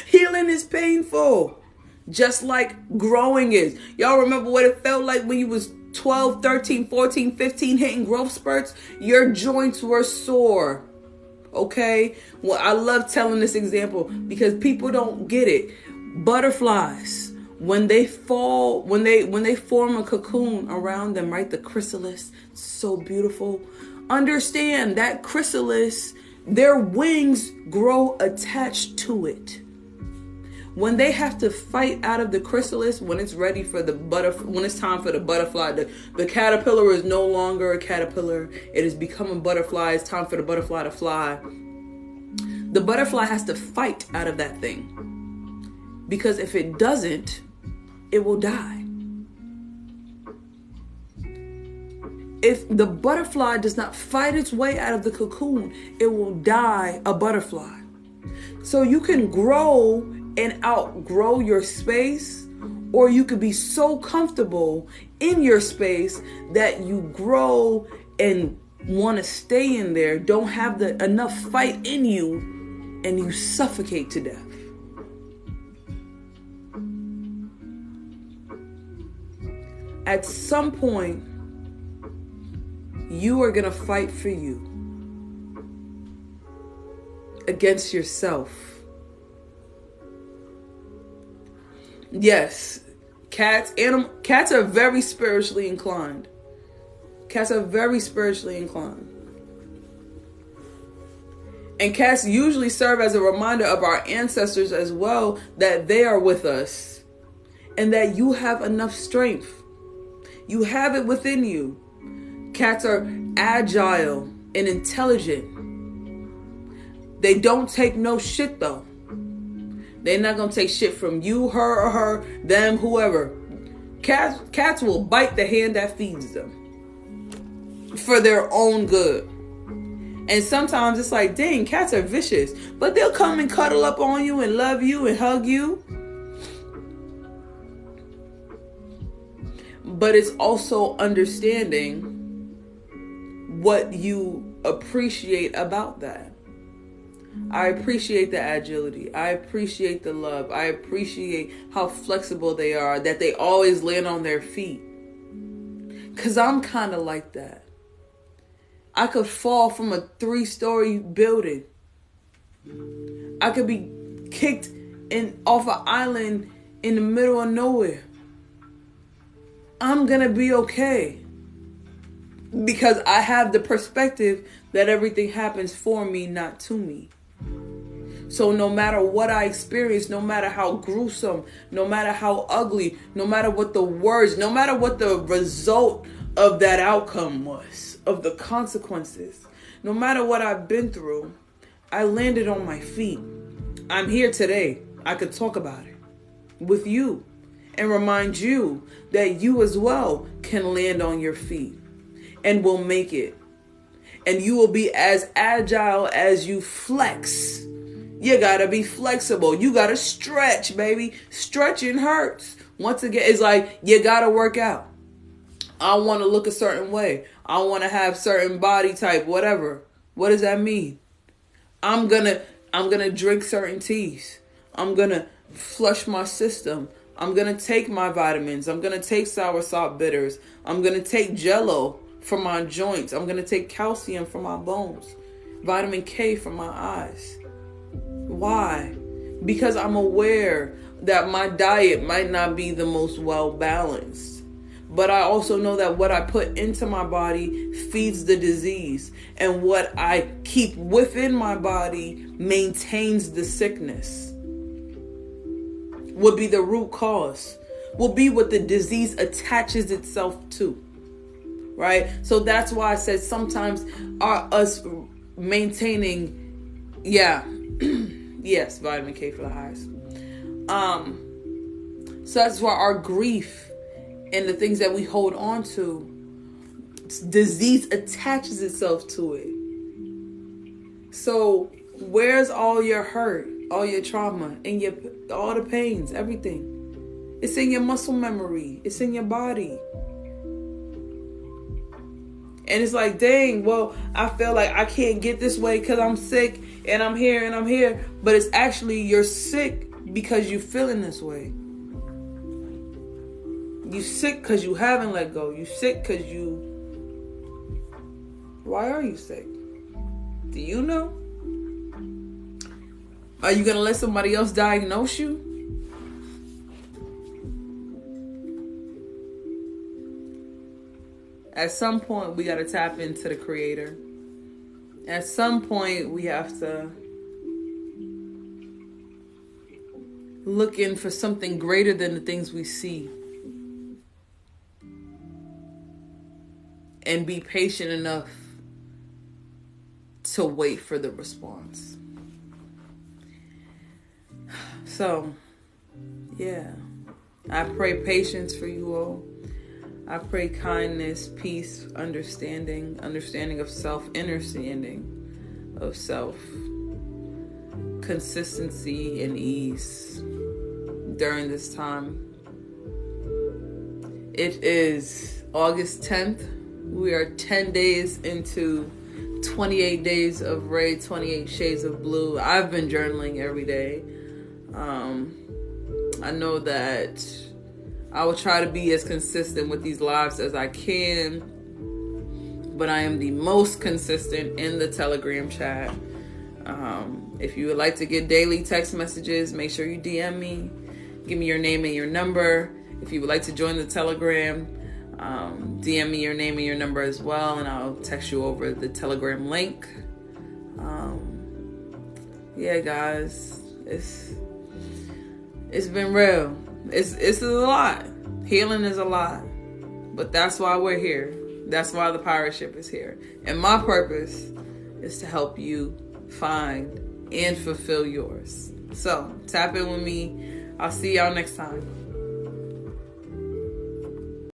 Healing is painful. Just like growing is. Y'all remember what it felt like when you was 12, 13, 14, 15 hitting growth spurts? Your joints were sore. Okay? Well, I love telling this example because people don't get it. Butterflies, when they fall, when they form a cocoon around them, right? The chrysalis, so beautiful. Understand that chrysalis, their wings grow attached to it. When they have to fight out of the chrysalis, when it's ready for the when it's time for the butterfly, the caterpillar is no longer a caterpillar. It has become a butterfly. It's time for the butterfly to fly. The butterfly has to fight out of that thing. Because if it doesn't, it will die. If the butterfly does not fight its way out of the cocoon, it will die a butterfly. So you can grow and outgrow your space, or you could be so comfortable in your space that you grow and want to stay in there, don't have enough fight in you, and you suffocate to death. At some point, you are going to fight for you against yourself. Yes, cats are very spiritually inclined. Cats are very spiritually inclined. And cats usually serve as a reminder of our ancestors as well, that they are with us and that you have enough strength. You have it within you. Cats are agile and intelligent. They don't take no shit though. They're not going to take shit from you, her, or her, them, whoever. Cats will bite the hand that feeds them for their own good. And sometimes it's like, dang, cats are vicious. But they'll come and cuddle up on you and love you and hug you. But it's also understanding what you appreciate about that. I appreciate the agility. I appreciate the love. I appreciate how flexible they are, that they always land on their feet. Because I'm kind of like that. I could fall from a 3-story building. I could be kicked off an island in the middle of nowhere. I'm going to be okay. Because I have the perspective that everything happens for me, not to me. So no matter what I experience, no matter how gruesome, no matter how ugly, no matter what the words, no matter what the result of that outcome was, of the consequences, no matter what I've been through, I landed on my feet. I'm here today. I could talk about it with you and remind you that you as well can land on your feet and will make it. And you will be as agile as you flex. You gotta be flexible. You gotta stretch, baby. Stretching hurts. Once again, it's like you gotta work out. I want to look a certain way. I want to have certain body type, whatever. What does that mean? I'm gonna drink certain teas. I'm gonna flush my system. I'm gonna take my vitamins. I'm gonna take sour salt bitters. I'm gonna take Jello for my joints. I'm gonna take calcium for my bones. Vitamin K for my eyes. Why? Because I'm aware that my diet might not be the most well balanced. But I also know that what I put into my body feeds the disease. And what I keep within my body maintains the sickness. Would be the root cause. Will be what the disease attaches itself to. Right? So that's why I said sometimes us maintaining, yes, vitamin K for the eyes. So that's why our grief and the things that we hold on to, disease attaches itself to it. So where's all your hurt, all your trauma, and all the pains, everything? It's in your muscle memory. It's in your body. And it's like, dang, well, I feel like I can't get this way because I'm sick and I'm here. But it's actually you're sick because you're feeling this way. You sick because you haven't let go. You sick because Why are you sick? Do you know? Are you going to let somebody else diagnose you? At some point, we got to tap into the Creator. At some point, we have to look in for something greater than the things we see. And be patient enough to wait for the response. So, yeah. I pray patience for you all. I pray kindness, peace, understanding of self, understanding of self, consistency and ease during this time. It is August 10th. We are 10 days into 28 days of Ray, 28 shades of blue. I've been journaling every day. I know that I will try to be as consistent with these lives as I can, but I am the most consistent in the Telegram chat. If you would like to get daily text messages, make sure you DM me. Give me your name and your number. If you would like to join the Telegram, DM me your name and your number as well, and I'll text you over the Telegram link. Yeah, guys, it's been real. It's a lot. Healing is a lot. But that's why we're here. That's why the pirate ship is here. And my purpose is to help you find and fulfill yours. So, tap in with me. I'll see y'all next time.